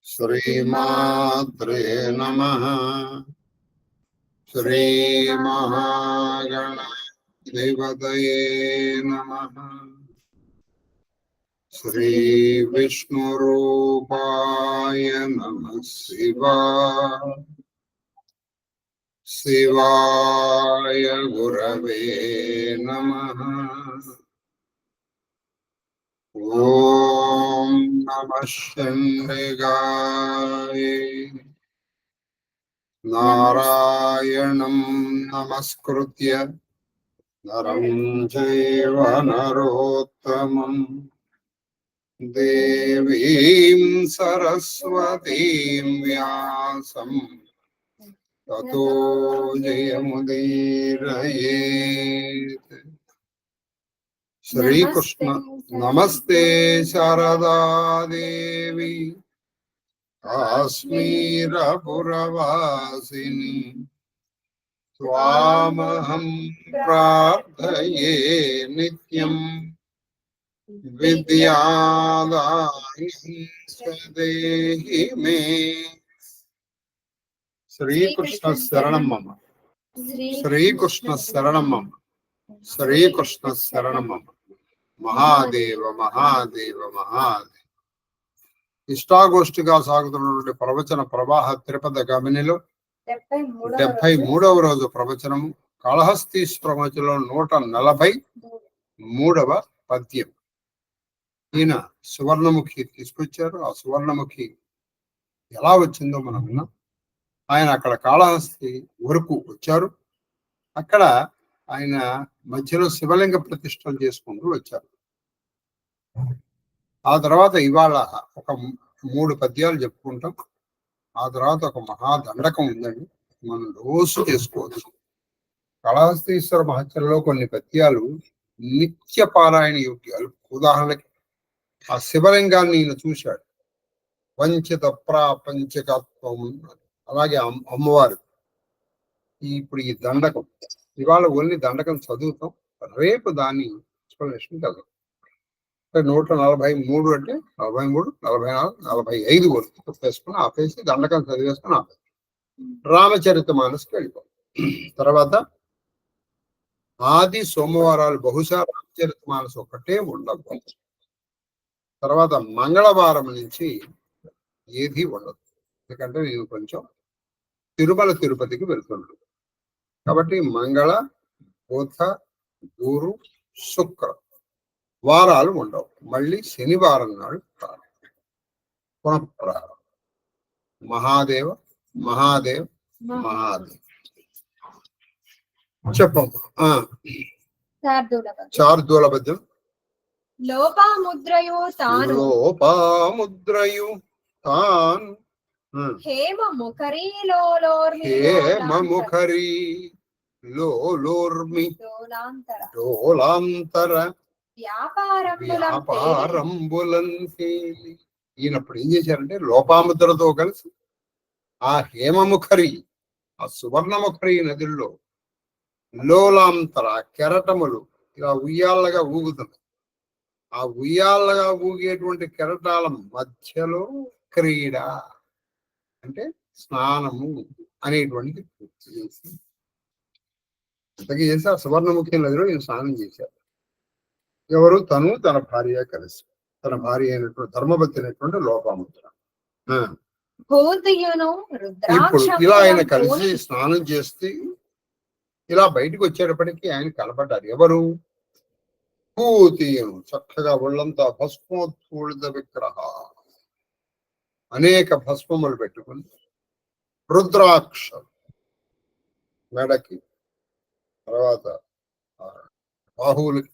శ్రీమాత్రే నమః. శ్రీ మహాగణాధిపతయే నమః. శ్రీ విష్ణురూపాయ నమః. శివాయ గురవే నమః. ఓం నమః శంకరాయ. నారాయణం నమస్కృత్య నరం చైవ నరోత్తమం దేవీం సరస్వతీం వ్యాసం తతో జయముదీరయేత్. శ్రీకృష్ణ నమస్తే శారదాదేవి కాశ్మీరపురవాసిని త్వామహం ప్రార్థయే నిత్యం విద్యాదాయిని స్వదేహి మే. శ్రీకృష్ణ శరణం మమ. శ్రీకృష్ణ శరణం మమ. శ్రీకృష్ణ శరణం మమ. మహాదేవ మహాదేవ మహాదేవ. ఇష్టాగోష్ఠిగా సాగుతున్నటువంటి ప్రవచన ప్రవాహ త్రిపద గమనిలో 73వ రోజు ప్రవచనము కాళహస్తీశ్వరమతిలో 143వ పద్యం. ఈయన సువర్ణముఖి తీసుకొచ్చారు. ఆ సువర్ణముఖి ఎలా వచ్చిందో మనం విన్నాం. ఆయన అక్కడ కాళహస్తి వరకు వచ్చారు. అక్కడ ఆయన మధ్యలో శివలింగ ప్రతిష్టలు చేసుకుంటూ వచ్చారు. ఆ తర్వాత ఇవాళ ఒక 3 పద్యాలు చెప్పుకుంటాం. ఆ తర్వాత ఒక మహాదండకం ఉందండి, మనం రోజు చేసుకోవచ్చు. కాళహస్తీశ్వర మహత్యంలో కొన్ని పద్యాలు నిత్య పారాయణ యోగ్యాలు. ఉదాహరణకి ఆ శివలింగాన్ని ఈయన చూశాడు. పంచత ప్రాపంచకత్వం. అలాగే అమ్మవారు. ఇప్పుడు ఈ దండకం ఇవాళ ఓన్లీ దండకం చదువుతాం. రేపు దాన్ని ఎక్స్ప్లెనేషన్ చదువుతాం. 143 అంటే 43, 44, 45 వరకు వేసుకుని ఆపేసి దండకం చదివేసుకుని ఆపేసి రామచరిత మానస్కి వెళ్ళిపోతాం. తర్వాత ఆది సోమవారాలు బహుశా రామచరిత మానస్ ఒక్కటే ఉండదు. తర్వాత మంగళవారం నుంచి ఏది ఉండదు. ఎందుకంటే నేను కొంచెం తిరుమల తిరుపతికి వెళ్తున్నాను కాబట్టి మంగళ, బుధ, గురు, శుక్ర వారాలు ఉండవు. మళ్ళీ శనివారం నాడు పునఃప్రారంభం. మహాదేవ మహాదేవ్ మహాదేవ్. చెప్పమ్మా. శార్దూల పద్యం. లోపాముద్రయు తాన్ హేమముఖరీ లోర్మి డోలాంతర వ్యాపారంబులంతేలి. ఈయనప్పుడు ఏం చేశారంటే లోపాముద్రతో కలిసి ఆ హేమముఖరి, ఆ సువర్ణముఖరి నదుల్లో లోలాంతర కెరటములు ఇలా ఉయ్యాళ్ళగా ఊగుతున్నాయి. ఆ ఉయ్యాళ్ళగా ఊగేటువంటి కెరటాల మధ్యలో క్రీడ అంటే స్నానము అనేటువంటిది పూర్తి చేసి చేసి ఆ సువర్ణముఖి నదిలో ఈయన స్నానం చేశారు. ఎవరు? తను తన భార్య కలిసి. తన భార్య అయినటువంటి ధర్మపతి అయినటువంటి లోపాముద్ర. ఇప్పుడు ఇలా ఆయన కలిసి స్నానం చేస్తే ఇలా బయటకు వచ్చేటప్పటికీ ఆయన కనపడ్డారు. ఎవరు? పూతీయను చక్కగా ఒళ్ళంతా భస్మోత్ఫూళిత విగ్రహ, అనేక భస్మములు పెట్టుకుని, రుద్రాక్ష మెడకి, తర్వాత బాహువులకి,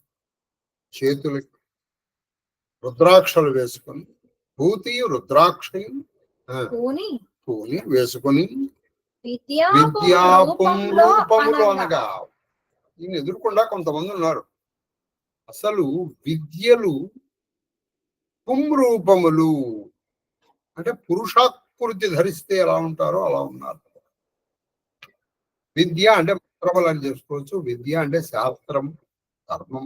చేతులకి రుద్రాక్షలు వేసుకుని, పూతియు రుద్రాక్షయు పూని వేసుకుని విద్యాపుంరూపములు అనగా ఈయన ఎదుర్కొండా కొంతమంది ఉన్నారు. అసలు విద్యలు పుంరూపములు అంటే పురుషాకృతి ధరిస్తే ఎలా ఉంటారో అలా ఉన్నారు. విద్య అంటే మంత్రములు అని చేసుకోవచ్చు. విద్య అంటే శాస్త్రం, ధర్మం.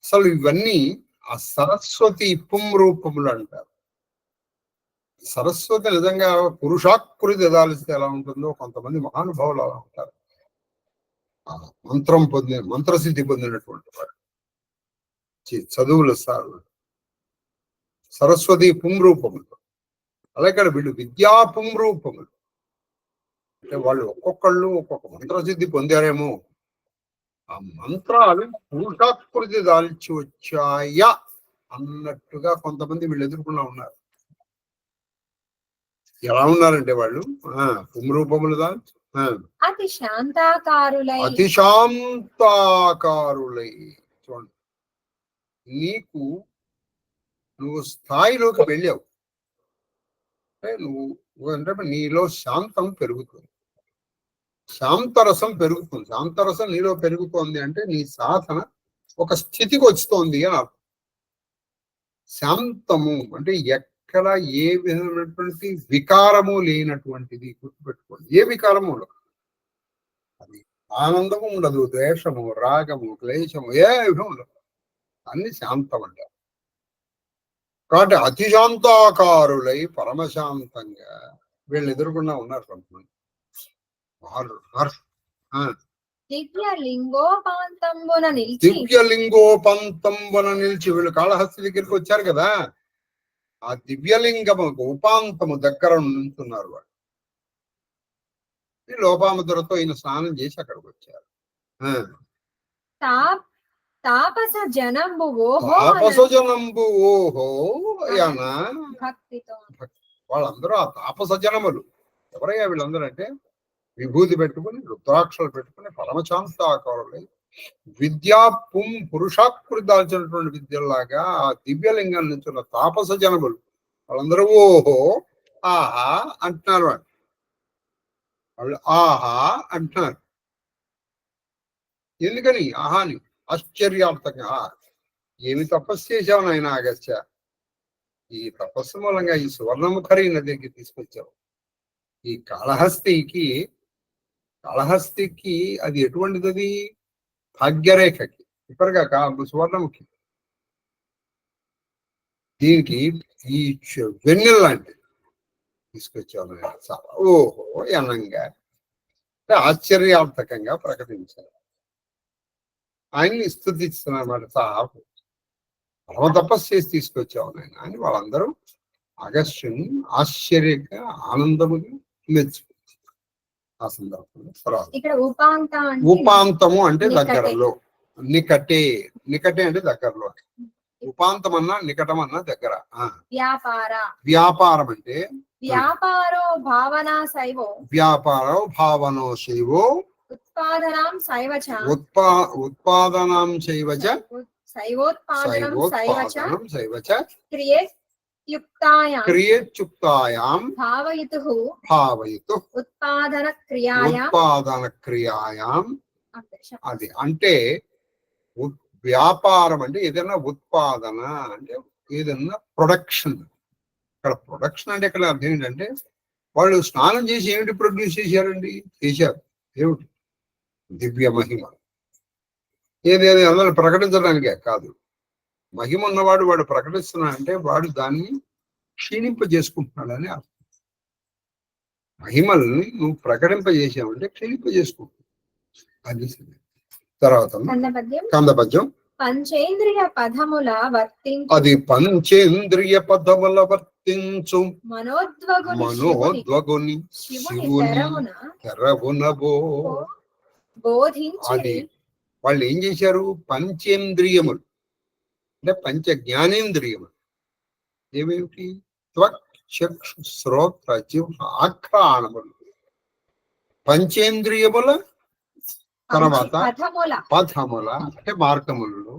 అసలు ఇవన్నీ ఆ సరస్వతి పుంరూపములు అంటారు. సరస్వతి నిజంగా పురుషాకృతి దాలిస్తే ఎలా ఉంటుందో కొంతమంది మహానుభావులు అలా ఉంటారు. మంత్రసిద్ధి పొందినటువంటి వాడు, చదువులు సరస్వతి పుంరూపములు, అలాగే వీళ్ళు విద్యా పుంరూపములు. అంటే వాళ్ళు ఒక్కొక్కళ్ళు ఒక్కొక్క మంత్రసిద్ధి పొందారేమో, ఆ మంత్రాలు పురుషాకృతి దాల్చి వచ్చాయా అన్నట్టుగా కొంతమంది వీళ్ళు ఎదుర్కొన్నా ఉన్నారు. ఎలా ఉన్నారంటే వాళ్ళు పుంరూపములు దాల్చి అతి శాంతాకారులై చూడండి, నువ్వు స్థాయిలోకి వెళ్ళావు అంటే అంటే నీలో శాంతం పెరుగుతుంది, శాంతరసం పెరుగుతుంది. శాంతరసం నీలో పెరుగుతోంది అంటే నీ సాధన ఒక స్థితికి వస్తోంది అని అర్థం. శాంతము అంటే ఎక్కడ ఏ విధమైనటువంటి వికారము లేనటువంటిది గుర్తుపెట్టుకోండి. ఏ వికారము ఉండదు, అది ఆనందము ఉండదు, ద్వేషము, రాగము, క్లేశము ఏ విధం ఉండదు, అన్ని శాంతం అంటారు. కాబట్టి అతిశాంతాకారులై పరమశాంతంగా వీళ్ళు ఎదుర్కొన్నా ఉన్నారు కొంతమంది. దివ్యలింగోపాంతంబున నిలిచి వీళ్ళు కాళహస్తి దగ్గరికి వచ్చారు కదా, ఆ దివ్యలింగము ఉపాంతము దగ్గర నుంచున్నారు వాళ్ళు. లోపాముద్రతో ఈయన స్నానం చేసి అక్కడికి వచ్చారు. తాపస జనంబు ఓహో భక్తితో వాళ్ళందరూ ఆ తాపస జనములు. ఎవరయ్యా వీళ్ళందరూ అంటే విభూతి పెట్టుకుని రుద్రాక్షలు పెట్టుకుని పరమశాంతాకారులై విద్యా పురుషాకృతి దాల్చినటువంటి విద్యలాగా ఆ దివ్యలింగం నుంచి ఉన్న తాపస జనములు వాళ్ళందరూ ఓహో ఆహా అంటున్నారు. వాళ్ళు ఆహా అంటున్నారు. ఎందుకని ఆహాని? ఆశ్చర్యార్థంగా ఏమి తపస్సు చేశావు నాయన అగస్త్య, ఈ తపస్సు మూలంగా ఈ సువర్ణముఖరి నదికి తీసుకొచ్చావు. ఈ కాళహస్తికి అది ఎటువంటిది? అది భాగ్యరేఖకి ఇప్పటిగా సువర్ణముఖి. దీనికి ఈ వెన్నెల లాంటిది తీసుకొచ్చావు చాలా ఓహో అనంగా ఆశ్చర్యార్థకంగా ప్రకటించారు. ఆయన్ని స్తుతిస్తున్నమాట. సాపు పరమ తపస్సు చేసి తీసుకొచ్చావు నాయన అని వాళ్ళందరూ అగస్త్యుని ఆశ్చర్యంగా ఆనందముగా మెచ్చుకుంటారు. ఆ సందర్భంలో ఉపాంతము అంటే దగ్గరలో, నికటే అంటే దగ్గరలో, ఉపాంతం అన్నా నికటం అన్నా దగ్గర. వ్యాపారం అంటే వ్యాపారో భావనో శైవో ఉత్పాదనాం శైవచ క్రియేత్యుక్తాయాం భావయితుః ఉత్పాదన క్రియాయాం. అది అంటే వ్యాపారం అంటే ఏదైనా ఉత్పాదన అంటే ఏదైనా ప్రొడక్షన్. ఇక్కడ ప్రొడక్షన్ అంటే ఇక్కడ అర్థం ఏంటంటే వాళ్ళు స్నానం చేసి ఏమిటి ప్రొడ్యూస్ చేశారు ఏమిటి? దివ్య మహిమ. ఏదేది అందరూ ప్రకటించడానికే కాదు, మహిమ ఉన్నవాడు వాడు ప్రకటిస్తున్నాడంటే వాడు దాన్ని క్షీణింపజేసుకుంటున్నాడని అర్థం. మహిమల్ని నువ్వు ప్రకటింపజేసావంటే క్షీణింపజేసుకుంటున్నావు. అది తర్వాత కందపద్యం. పంచేంద్రియ పదముల వర్తించు, అది పంచేంద్రియ పదముల వర్తించు మనోద్వగుని శివుని తెరవునబో. అది వాళ్ళు ఏం చేశారు? పంచేంద్రియములు అంటే పంచ జ్ఞానేంద్రియములు ఏమేమిటి? త్వక్ చక్షు శ్రోత్ర జిహ్వ ఆఘ్రాణములు. పంచేంద్రియముల తర్వాత పథముల అంటే మార్గములలో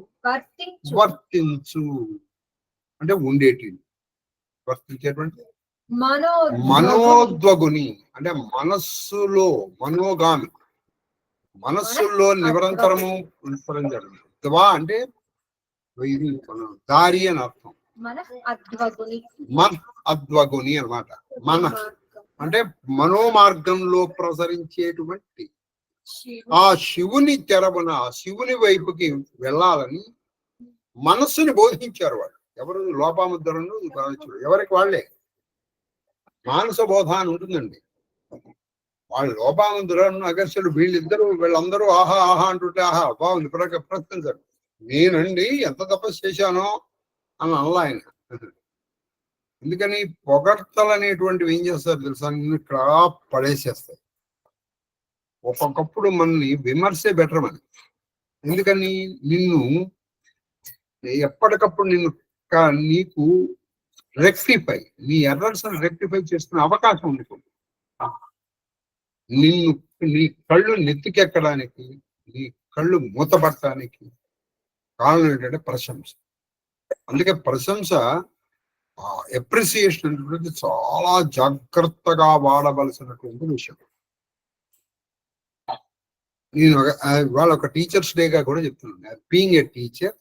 వర్తించు అంటే ఉండేటి, వర్తించేటువంటి మనోద్వగుని అంటే మనస్సులో, మనోగామి మనస్సుల్లో నిరంతరము ద్వా అంటే ఇది దారి అని అర్థం. అద్వగుని అన్నమాట. మన అంటే మనోమార్గంలో ప్రసరించేటువంటి ఆ శివుని తెరవున శివుని వైపుకి వెళ్ళాలని మనస్సుని బోధించారు వాళ్ళు. ఎవరు? లోపాముద్రను. ఎవరికి వాళ్ళే మానస బోధ అని ఉంటుందండి. వాళ్ళు లోపానందులను అగస్త్యులు వీళ్ళందరూ ఆహా ఆహా అంటుంటే ఆహా బాగుంది ప్రశ్నించారు. నేనండి ఎంత తపస్సు చేశానో అని అనలా ఆయన. ఎందుకని పొగడ్తలు అనేటువంటివి ఏం చేస్తారు తెలుసా, నిన్ను ఇక్కడ పడేసేస్తాయి. ఒక్కొక్కప్పుడు మనల్ని విమర్శే బెటర్ అని. ఎందుకని నిన్ను ఎప్పటికప్పుడు నీకు రెక్టిఫై, నీ ఎర్రర్స్ రెక్టిఫై చేసుకునే అవకాశం ఉంటుంది. నీ కళ్ళు నెత్తికెక్కడానికి, నీ కళ్ళు మూతపడటానికి కారణం ఏంటంటే ప్రశంస. అందుకే ప్రశంస, ఎప్రిసియేషన్ అనేటువంటిది చాలా జాగ్రత్తగా వాడవలసినటువంటి విషయం. నేను వాళ్ళ ఒక టీచర్స్ డేగా కూడా చెప్తున్నాను, బీయింగ్ ఏ టీచర్,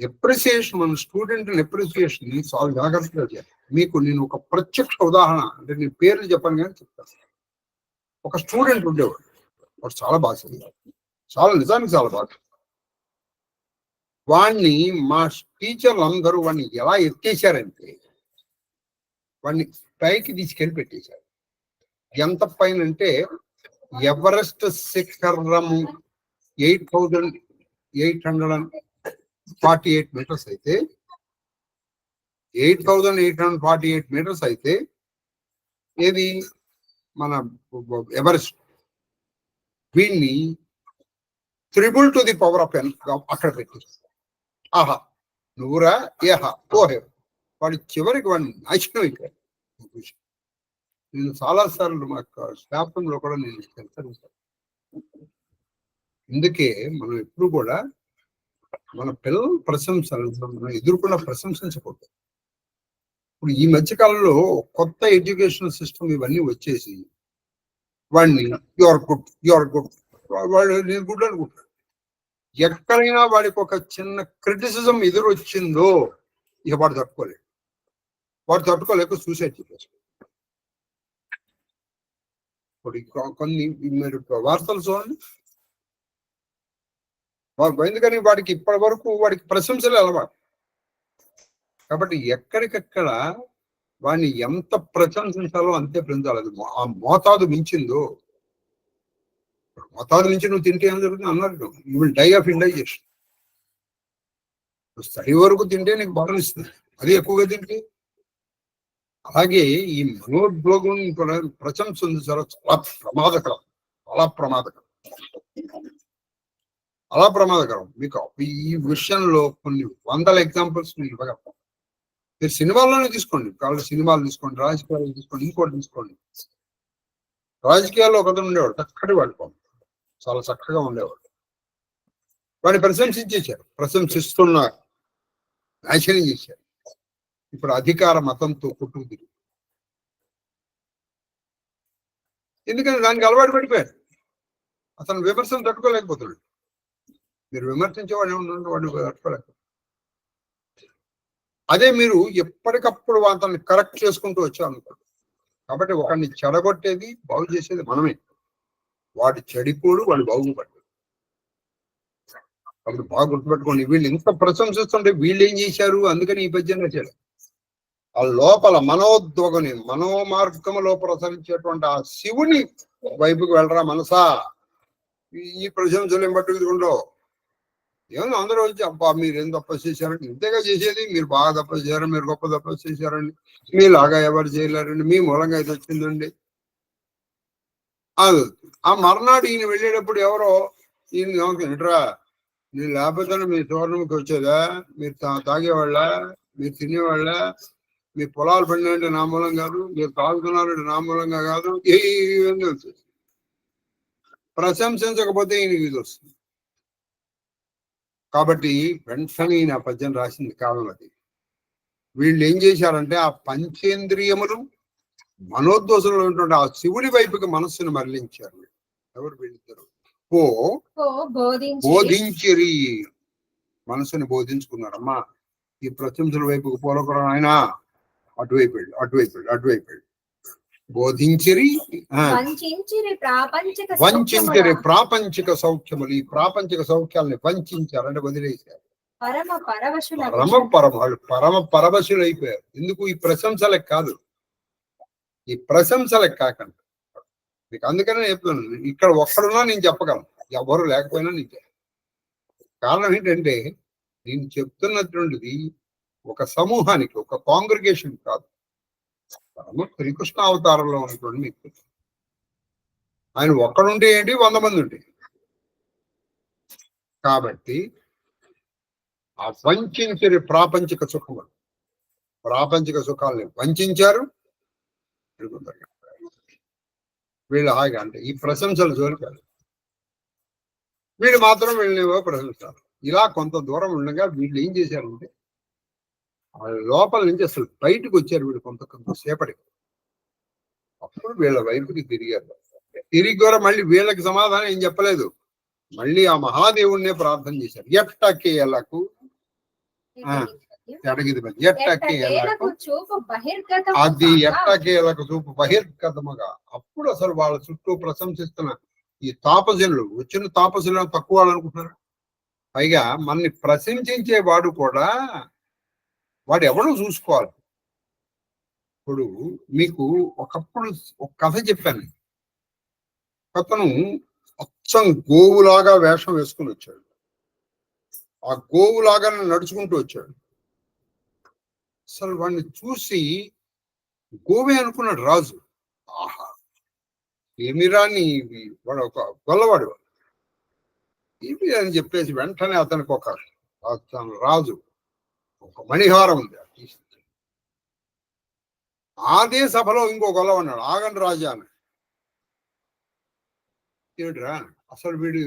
ఎప్రిసియేషన్, మన స్టూడెంట్ ఎప్రిసియేషన్ ని చాలా జాగ్రత్తగా చేయాలి. మీకు నేను ఒక ప్రత్యక్ష ఉదాహరణ, అంటే నేను పేర్లు చెప్పను కానీ చెప్తాను. ఒక స్టూడెంట్ ఉండేవాడు, వాడు చాలా బాగా చదివాడు, నిజానికి చాలా బాగా. వాడిని మా టీచర్లు అందరూ వాడిని ఎలా ఎత్తేసారంటే, వాడిని పైకి తీసుకెళ్ళి పెట్టేశారు. ఎంత పైన అంటే ఎవరెస్ట్ శిఖరము 8,848 మీటర్స్ అయితే, 8,848 మీటర్స్ అయితే ఏది మన ఎవరెస్ట్, వీడిని 3 to the power of n అక్కడ పెట్టేస్తారు. ఆహా నువ్వురా ఏహా ఓహే, వాడి చివరికి వాడిని నాశనం అయిపోయాడు. నేను చాలాసార్లు మా స్టాఫ్ రూమ్ లో కూడా నేను హెచ్చరించాను. అందుకే మనం ఎప్పుడు కూడా మన పిల్లల ప్రశంసలు మనం ఎదుర్కొన్న ప్రశంసించకూడదు. ఇప్పుడు ఈ మధ్య కాలంలో కొత్త ఎడ్యుకేషన్ సిస్టమ్ ఇవన్నీ వచ్చేసి వాడిని యువర్ గుడ్ వాడు నేను గుడ్ అనుకుంటాడు. ఎక్కడైనా వాడికి ఒక చిన్న క్రిటిసిజం ఎదురొచ్చిందో ఇక వాడు తట్టుకోలేక సూసైడ్ చేసేస్తాడు. కొన్ని మీరు వార్తలు చూడండి. ఎందుకని వాడికి ఇప్పటి వరకు వాడికి ప్రశంసలు అలవాటు. కాబట్టి ఎక్కడికక్కడ వాడిని ఎంత ప్రశంసించాలో అంతే పెంచాలి. ఆ మోతాదు మించిందో, మోతాదు నుంచి నువ్వు తింటే ఏం జరుగుతుంది అన్నారు, you will die of indigestion. Study వరకు తింటే నీకు బాగా ఇస్తుంది, అది ఎక్కువగా తింటే. అలాగే ఈ మనోద్వేగం ప్రశంస ఉంది చాలా ప్రమాదకరం, చాలా ప్రమాదకరం. మీకు ఈ విషయంలో కొన్ని వందల ఎగ్జాంపుల్స్ నేను ఇవ్వగలను. మీరు సినిమాల్లోనే తీసుకోండి, కావాలి సినిమాలు తీసుకోండి, రాజకీయాలు తీసుకోండి, ఇంకోటి తీసుకోండి. రాజకీయాల్లో ఒకతను ఉండేవాడు, చక్కటి వాడు, చాలా చక్కగా ఉండేవాడు. వాడిని ప్రశంసిస్తున్నారు, నాశనం చేశారు. ఇప్పుడు అధికార మతంతో కొట్టుకుదిరి. ఎందుకంటే దానికి అలవాటు పడిపోయాడు. అతను విమర్శను తట్టుకోలేకపోతున్నాడు. మీరు విమర్శించేవాడు ఏమన్నా వాడిని తట్టుకోలేకపోతున్నాడు. అదే మీరు ఎప్పటికప్పుడు అతన్ని కరెక్ట్ చేసుకుంటూ వచ్చామనుకోండి. కాబట్టి ఒకరిని చెడగొట్టేది బాగు చేసేది మనమే. వాడు చెడిపోడు, వాడు బాగుపడ్డాడు. కాబట్టి బాగా గుర్తుపెట్టుకోండి, వీళ్ళు ఇంత ప్రశంసిస్తుంటే వీళ్ళు ఏం చేశారు, అందుకని ఈ పద్యంగా చేయలేదు. ఆ లోపల మనోమార్గంలో ప్రసరించేటువంటి ఆ శివుని వైపుకి వెళ్ళరా మనసా. ఈ ప్రశంసలు ఏం పట్టుకుండో ఏమన్నా అందరూ వచ్చి అబ్బా మీరు ఏం తపస్సు చేశారండి, ఇంతేగా చేసేది, మీరు బాగా తపస్సు చేశారు, మీరు గొప్ప తపస్సు చేశారండి, మీలాగా ఎవరు చేయలేరండి, మీ మూలంగా ఇది వచ్చిందండి. ఆ మర్నాడు ఈయన వెళ్ళేటప్పుడు ఎవరో ఈయన ఏంట్రా నేను లేకపోతే మీ టోర్నమెంట్కి వచ్చేదా, మీరు తాగేవాళ్ళ, మీరు తినేవాళ్ళ, మీ పొలాలు పండినంటే నా మూలం కాదు, మీరు తాగుతున్నారంటే నా మూలంగా కాదు, ఏమీ వస్తుంది. ప్రశంసించకపోతే ఈయనకి ఇది వస్తుంది. కాబట్టి వెంటనే ఈయన పద్యం రాసింది కాలం అది. వీళ్ళు ఏం చేశారంటే ఆ పంచేంద్రియములు మనోద్వేషంలో ఉన్నటువంటి ఆ శివుడి వైపుకి మనస్సును మరలించారు. ఎవరు వీళ్ళిద్దరు? బోధించిరి, మనసుని బోధించుకున్నారమ్మా. ఈ ప్రశంసల వైపుకు పోలకూడదు ఆయన, అటువైపు బోధించిరి, వంచిరి ప్రాపంచిక సౌఖ్యములు. ఈ ప్రాపంచిక సౌఖ్యాలని వంచారు అంటే వదిలేశారు. పరమ పరవశులు అయిపోయారు. ఎందుకు? ఈ ప్రశంసలే కాదు, ఈ ప్రశంసలకు కాకండి. మీకు అందుకనే చెప్తున్నాను, ఇక్కడ ఒక్కడున్నా నేను చెప్పగలను, ఎవరు లేకపోయినా నేను చెప్పను. కారణం ఏంటంటే నేను చెప్తున్నటువంటిది ఒక సమూహానికి, ఒక కాంగ్రిగేషన్ కాదు. శ్రీకృష్ణ అవతారంలో ఉన్నటువంటి మీకు ఆయన ఒక్కడుంటే ఏంటి, 100 మంది ఉంటే. కాబట్టి ఆ వంచరి ప్రాపంచిక సుఖములు, ప్రాపంచిక సుఖాలని వంచారు. వీళ్ళు హాయిగా అంటే ఈ ప్రశంసలు జోలికారు, వీళ్ళు మాత్రం వీళ్ళనివో ప్రశంసారు. ఇలా కొంత దూరం ఉండగా వీళ్ళు ఏం చేశారంటే లోపల నుంచి అసలు బయటకు వచ్చారు వీళ్ళు కొంతసేపటికి. అప్పుడు వీళ్ళ వైపుకి తిరిగారు. తిరిగి కూడా మళ్ళీ వీళ్ళకి సమాధానం ఏం చెప్పలేదు, మళ్ళీ ఆ మహాదేవుణ్ణే ప్రార్థన చేశారు. ఎట్టకేలకు అది ఎట్టకేలకు చూపు బహిర్గతముగా. అప్పుడు అసలు వాళ్ళ చుట్టూ ప్రశంసిస్తున్న ఈ తాపసులు, వచ్చిన తాపసులను తక్కువ వాళ్ళు అనుకుంటున్నారు. పైగా మనని ప్రశంసించే వాడు కూడా వాడు ఎవడో చూసుకోవాలి. ఇప్పుడు మీకు ఒకప్పుడు ఒక కథ చెప్పాను. అతను అచ్చం గోవులాగా వేషం వేసుకుని వచ్చాడు. ఆ గోవులాగా నడుచుకుంటూ వచ్చాడు. అసలు వాడిని చూసి గోవే అనుకున్నాడు రాజు. ఆహా, ఏమిరాని వాడు ఒక గొల్లవాడు ఇవి అని చెప్పేసి వెంటనే అతనికి రాజు ఒక మణిహారం ఉంది. అదే సభలో ఇంకో గొల్ల ఉన్నాడు, ఆగండి రాజా అని. ఏమిట్రా అసలు వీడు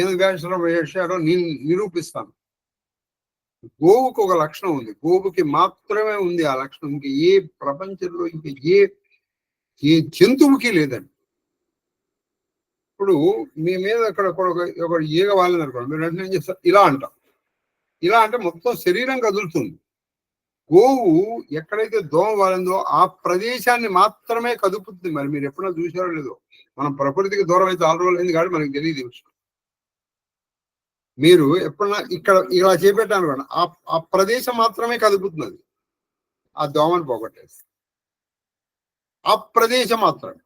ఏం వేషం వేశాడో నేను నిరూపిస్తాను. గోవుకు ఒక లక్షణం ఉంది, గోవుకి మాత్రమే ఉంది ఆ లక్షణం. ఇంక ఏ ప్రపంచంలో ఇంక ఏ జంతువుకి లేదండి. ఇప్పుడు మీ మీద అక్కడ ఒక ఈగ వాళ్ళని అనుకోండి, మీరు వెంటనే ఏం చేస్తారు, ఇలా అంటాం. ఇలా అంటే మొత్తం శరీరం కదులుతుంది. గోవు ఎక్కడైతే దోమ వాలిందో ఆ ప్రదేశాన్ని మాత్రమే కదుపుతుంది. మరి మీరు ఎప్పుడైనా చూసారో లేదో, మనం ప్రకృతికి దూరం అయితే 6 రోజులు అయింది కాబట్టి మనకి తెలియదు విషయం. మీరు ఎప్పుడన్నా ఇక్కడ ఇలా చేపెట్టాను కూడా ఆ ప్రదేశం మాత్రమే కదుపుతున్నది, ఆ దోమను పోగొట్టేసి ఆ ప్రదేశం మాత్రమే.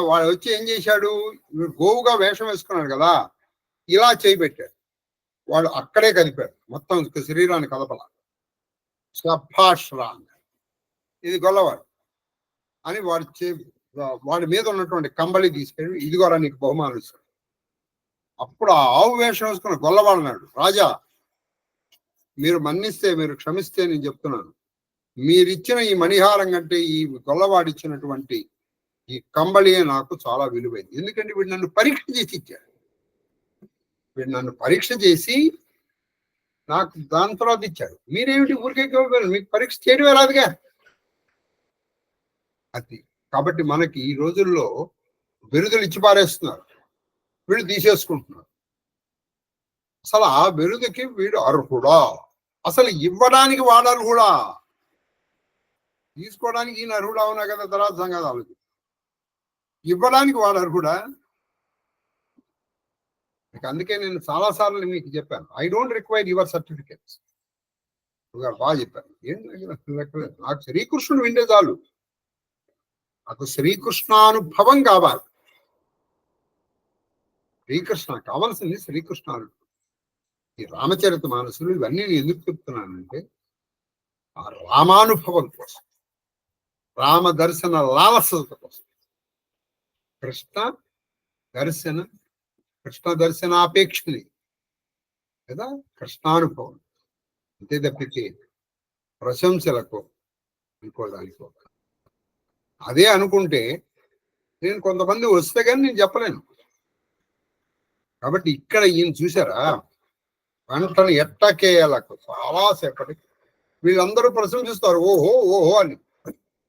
వాడు వచ్చి ఏం చేశాడు, గోవుగా వేషం వేసుకున్నాడు కదా, ఇలా చేపెట్టాడు. వాడు అక్కడే కదిపాడు, మొత్తం శరీరాన్ని కదపల. సభాష్రా, ఇది గొల్లవాడు అని వాడి మీద ఉన్నటువంటి కంబళి తీసుకెళ్ళి, ఇదిగోరా నీకు బహుమానం ఇస్తాడు. అప్పుడు ఆ ఆవు వేషం వేసుకున్న గొల్లవాడు అన్నాడు, రాజా మీరు మన్నిస్తే, మీరు క్షమిస్తే నేను చెప్తున్నాను, మీరిచ్చిన ఈ మణిహారం కంటే ఈ గొల్లవాడిచ్చినటువంటి ఈ కంబళియే నాకు చాలా విలువైంది. ఎందుకంటే వీడు నన్ను పరీక్ష చేసి ఇచ్చాడు. వీడు నన్ను పరీక్ష చేసి నాకు దాని తర్వాత ఇచ్చాడు. మీరేమిటి ఊరికే మీకు పరీక్ష చేయడమే రాదుగా. అది కాబట్టి మనకి ఈ రోజుల్లో బిరుదులు ఇచ్చి పారేస్తున్నారు, వీళ్ళు తీసేసుకుంటున్నారు. అసలు ఆ బిరుదుకి వీడు అర్హుడా, అసలు ఇవ్వడానికి వాడు అర్హుడా, తీసుకోవడానికి ఈయన అర్హుడా ఉన్నా కదా, తర్వాత సంగతి ఆలోచి. ఇవ్వడానికి వాడు అర్హుడా? అందుకే నేను చాలాసార్లు మీకు చెప్పాను, I don't require your certificates. బాగా చెప్పాను, నాకు శ్రీకృష్ణుడు వింటే చాలు, నాకు శ్రీకృష్ణానుభవం కావాలి. శ్రీకృష్ణ కావాల్సింది శ్రీకృష్ణాను. ఈ రామచరిత మానసులు ఇవన్నీ నేను ఎందుకు చెప్తున్నానంటే ఆ రామానుభవం కోసం, రామ దర్శన లాలసత కోసం. కృష్ణ దర్శనాపేక్షని కదా కృష్ణానుభవం. అంతే తప్పితే ప్రశంసలకు ఇంకోదానికో. అదే అనుకుంటే నేను కొంతమంది వస్తే కానీ నేను చెప్పలేను. కాబట్టి ఇక్కడ ఈయన చూసారా, వెంటనే ఎట్టకేలకు చాలాసేపటికి వీళ్ళందరూ ప్రశంసిస్తారు, ఓహో ఓహో అని.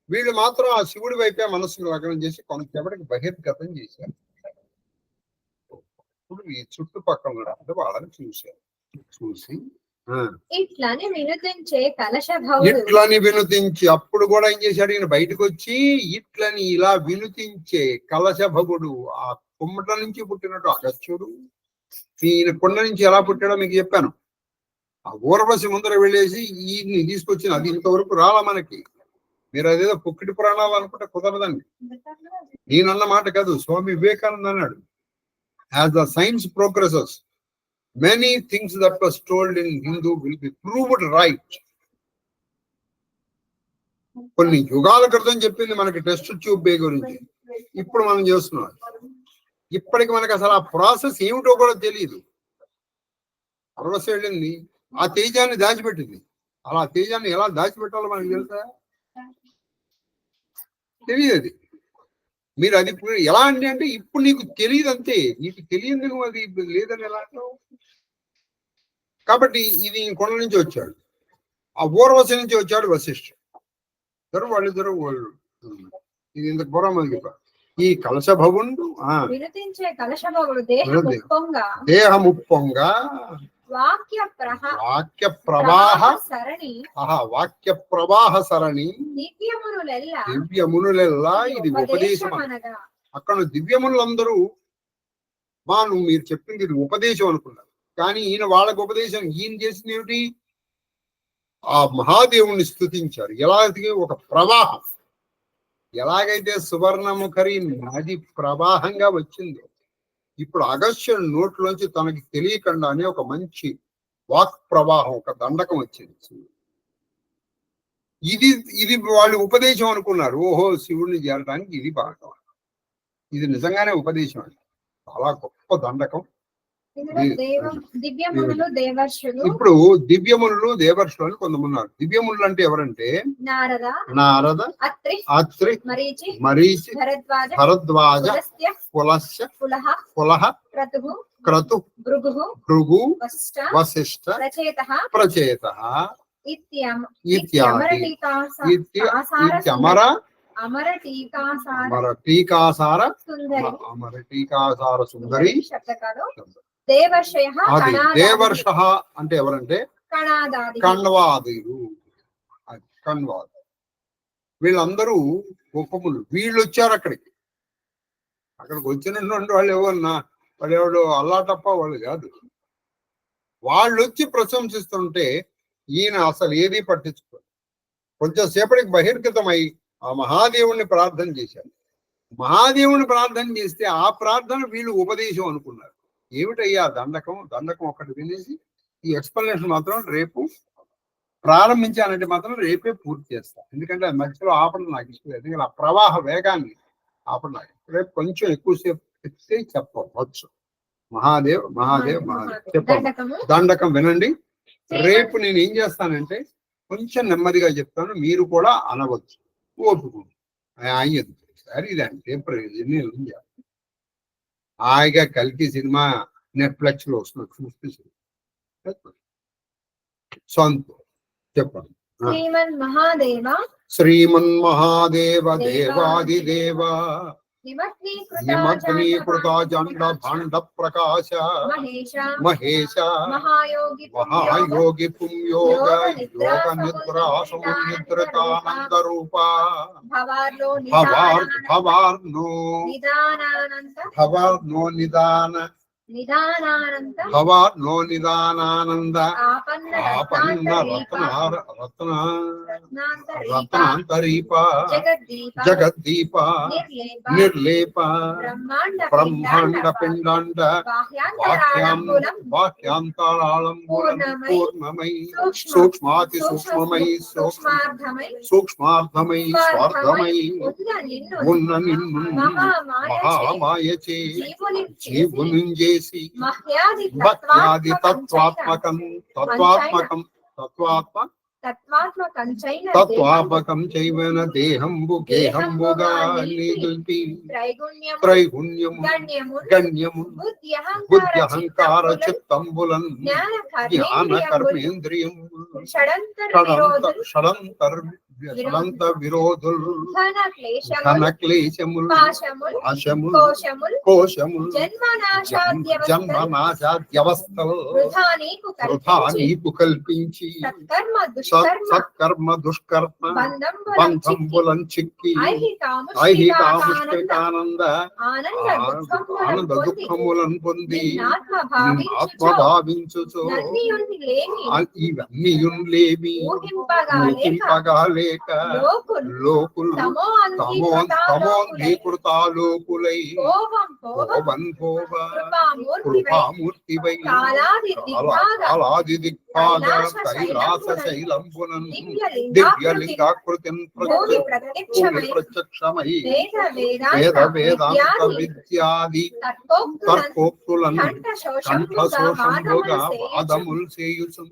వీళ్ళు మాత్రం ఆ శివుడి వైపే మనస్సును లగ్నం చేసి కొంతసేపటికి బహిర్గతం చేశారు. ఇప్పుడు ఈ చుట్టుపక్కల వాళ్ళని చూశారు. చూసి ఇట్లని వినుతించి అప్పుడు కూడా ఏం చేశాడు, ఈయన బయటకు వచ్చి ఇట్లని ఇలా వినుతించే కలశభగుడు, ఆ కుమ్మట నుంచి పుట్టినట్టు అగస్త్యుడు. ఈయన కొండ నుంచి ఎలా పుట్టాడో మీకు చెప్పాను. ఆ ఊర్వశి ముందర వెళ్ళేసి ఈయన్ని తీసుకొచ్చిన, అది ఇంతవరకు రాలా మనకి. మీరు అదేదో పుక్కిటి పురాణాలు అనుకుంటే కుదరదండి. నేనన్న మాట కాదు, స్వామి వివేకానంద అన్నాడు, as the science progresses many things that was told in Hindu will be proved right. కొన్ని యుగాల క్రితం చెప్పింది మనకి టెస్ట్ ట్యూబ్ బే గురించి ఇప్పుడు మనం చేస్తున్నాం. ఇప్పటికి మనకి అసలు ఆ ప్రాసెస్ ఏమిటో కూడా తెలియదు. పరవశ వెళ్ళింది, ఆ తేజాన్ని దాచిపెట్టింది. అలా తేజాన్ని ఎలా దాచిపెట్టాలో మనకి తెలుసా? తెలియదు. అది మీరు అది ఎలా అంటే ఇప్పుడు నీకు తెలియదు అంతే. నీకు తెలియదు, నువ్వు అది లేదని ఎలా అంటావు? కాబట్టి ఇది కొండ నుంచి వచ్చాడు, ఆ ఊర్వశి నుంచి వచ్చాడు వశిష్ఠుడు. వాళ్ళిద్దరు వాళ్ళు ఇది ఇంతకు పూర్వం చెప్పారు. ఈ కలశభవుండు దేహముప్పొంగ వాక్య ప్రవాహ సరణి దివ్యమునులెల్లా ఇది ఉపదేశం. అక్కడ దివ్యమునులందరూ మీరు చెప్పింది ఇది ఉపదేశం అనుకున్నారు, కానీ ఈయన వాళ్ళకు ఉపదేశం. ఈయన చేసింది ఏమిటి? ఆ మహాదేవుని స్తుతించారు. ఎలాగే ఒక ప్రవాహం, ఎలాగైతే సువర్ణముఖరి నది ప్రవాహంగా వచ్చిందో, ఇప్పుడు అగస్త్యుని నోట్లోంచి తనకి తెలియకుండానే ఒక మంచి వాక్ ప్రవాహం, ఒక దండకం వచ్చింది. ఇది వాళ్ళు ఉపదేశం అనుకున్నారు. ఓహో, శివుడిని చేరడానికి ఇది భాగం. ఇది నిజంగానే ఉపదేశం అండి. చాలా గొప్ప దండకం. ఇప్పుడు దివ్యమునులు దేవర్షులు అని కొంతమంది ఉన్నారు. దివ్యమునులు అంటే ఎవరంటే నారద, అత్రి, మరీచి, భరద్వాజ, పులస్య, పులహ, క్రతు, భృగు, వశిష్ఠ, ప్రచేత అమర టీకాసార సుందరి. అది దేవర్ష అంటే ఎవరంటే కణ్వాదులు. వీళ్ళందరూ గొప్పములు. వీళ్ళు వచ్చారు అక్కడికి వచ్చినటువంటి వాళ్ళు ఎవరు అల్లాటప్ప వాళ్ళు కాదు. వాళ్ళు వచ్చి ప్రశంసిస్తుంటే ఈయన అసలు ఏది పట్టించుకోరు. కొంచెం సేపటికి బహిర్గతమై ఆ మహాదేవుణ్ణి ప్రార్థన చేశారు. మహాదేవుని ప్రార్థన చేస్తే ఆ ప్రార్థన వీళ్ళు ఉపదేశం అనుకున్నారు. ఏమిటయ్యా దండకం ఒక్కటి వినేసి ఈ ఎక్స్ప్లెనేషన్ మాత్రం రేపు ప్రారంభించానంటే మాత్రం రేపే పూర్తి చేస్తా. ఎందుకంటే అది మధ్యలో ఆపడం నాకు ఇష్టం లేదు. ఎందుకంటే ఆ ప్రవాహ వేగాన్ని ఆపడం నాకు రేపు కొంచెం ఎక్కువసేపు చెప్తే చెప్పవచ్చు. మహాదేవ్ చెప్పండి. దండకం వినండి. రేపు నేను ఏం చేస్తానంటే కొంచెం నెమ్మదిగా చెప్తాను, మీరు కూడా అనవచ్చు. ఓపుకుంటు అయ్యదు సరే ఇదంటే ప్రయోజనం. హాయిగా కల్కి సినిమా నెట్ఫ్లిక్స్ లో వస్తుంది, చూపిస్తుంది. చెప్పండి. శ్రీమన్ మహాదేవ దేవాదిదేవ నిమగ్నీకృత జండ భాండ ప్రకాశ మహేశ మహాయోగి పుంయోగ యోగ నిద్రా సముద్రితానంద రూప భవార్నో నిదానానంద ఆపన్న రత్నాంతరీప జగద్దీప నిర్లేప బ్రహ్మాండ పిండాండ వాక్యాంతరాళంబులం పూర్ణమై సూక్ష్మాతి సూక్ష్మమై సూక్ష్మార్థమై స్వార్థమై ఉన్న నిన్ను మహామాయచే జీవునింజేసి భక్త్యాది తత్వాత్మకం చైవన దేహంబు గేహంబుగా నిలిపి త్రైగుణ్యము గణ్యము బుద్ధ్యహంకార చిత్తంబులన్ జ్ఞాన కర్మేంద్రియం షడంత విరోధులు ఘన క్లేశములు ఆశములు కోశములు జన్మనాశాద్యవస్థలు వృథా నీకు కల్పించి సత్కర్మ దుష్కర్మ బంధంబులం చిక్కి ఐహికాముష్టికానంద ఆనంద దుఃఖములను పొంది ఆత్మ భావించుచు ఇవన్నీ ఊహింపగాలేమి లేక లోకులు తమోంధీకృతాలోకులై కృపామూర్తివై కాలాది దిక్పాద కైలాస శైలంబునన్ దివ్యలింగాకృతిన్ ప్రత్యక్షమై వేద వేదాంత విద్యాది తర్కోక్తులను కంఠశోషముగా వాదముల్ చేయుచు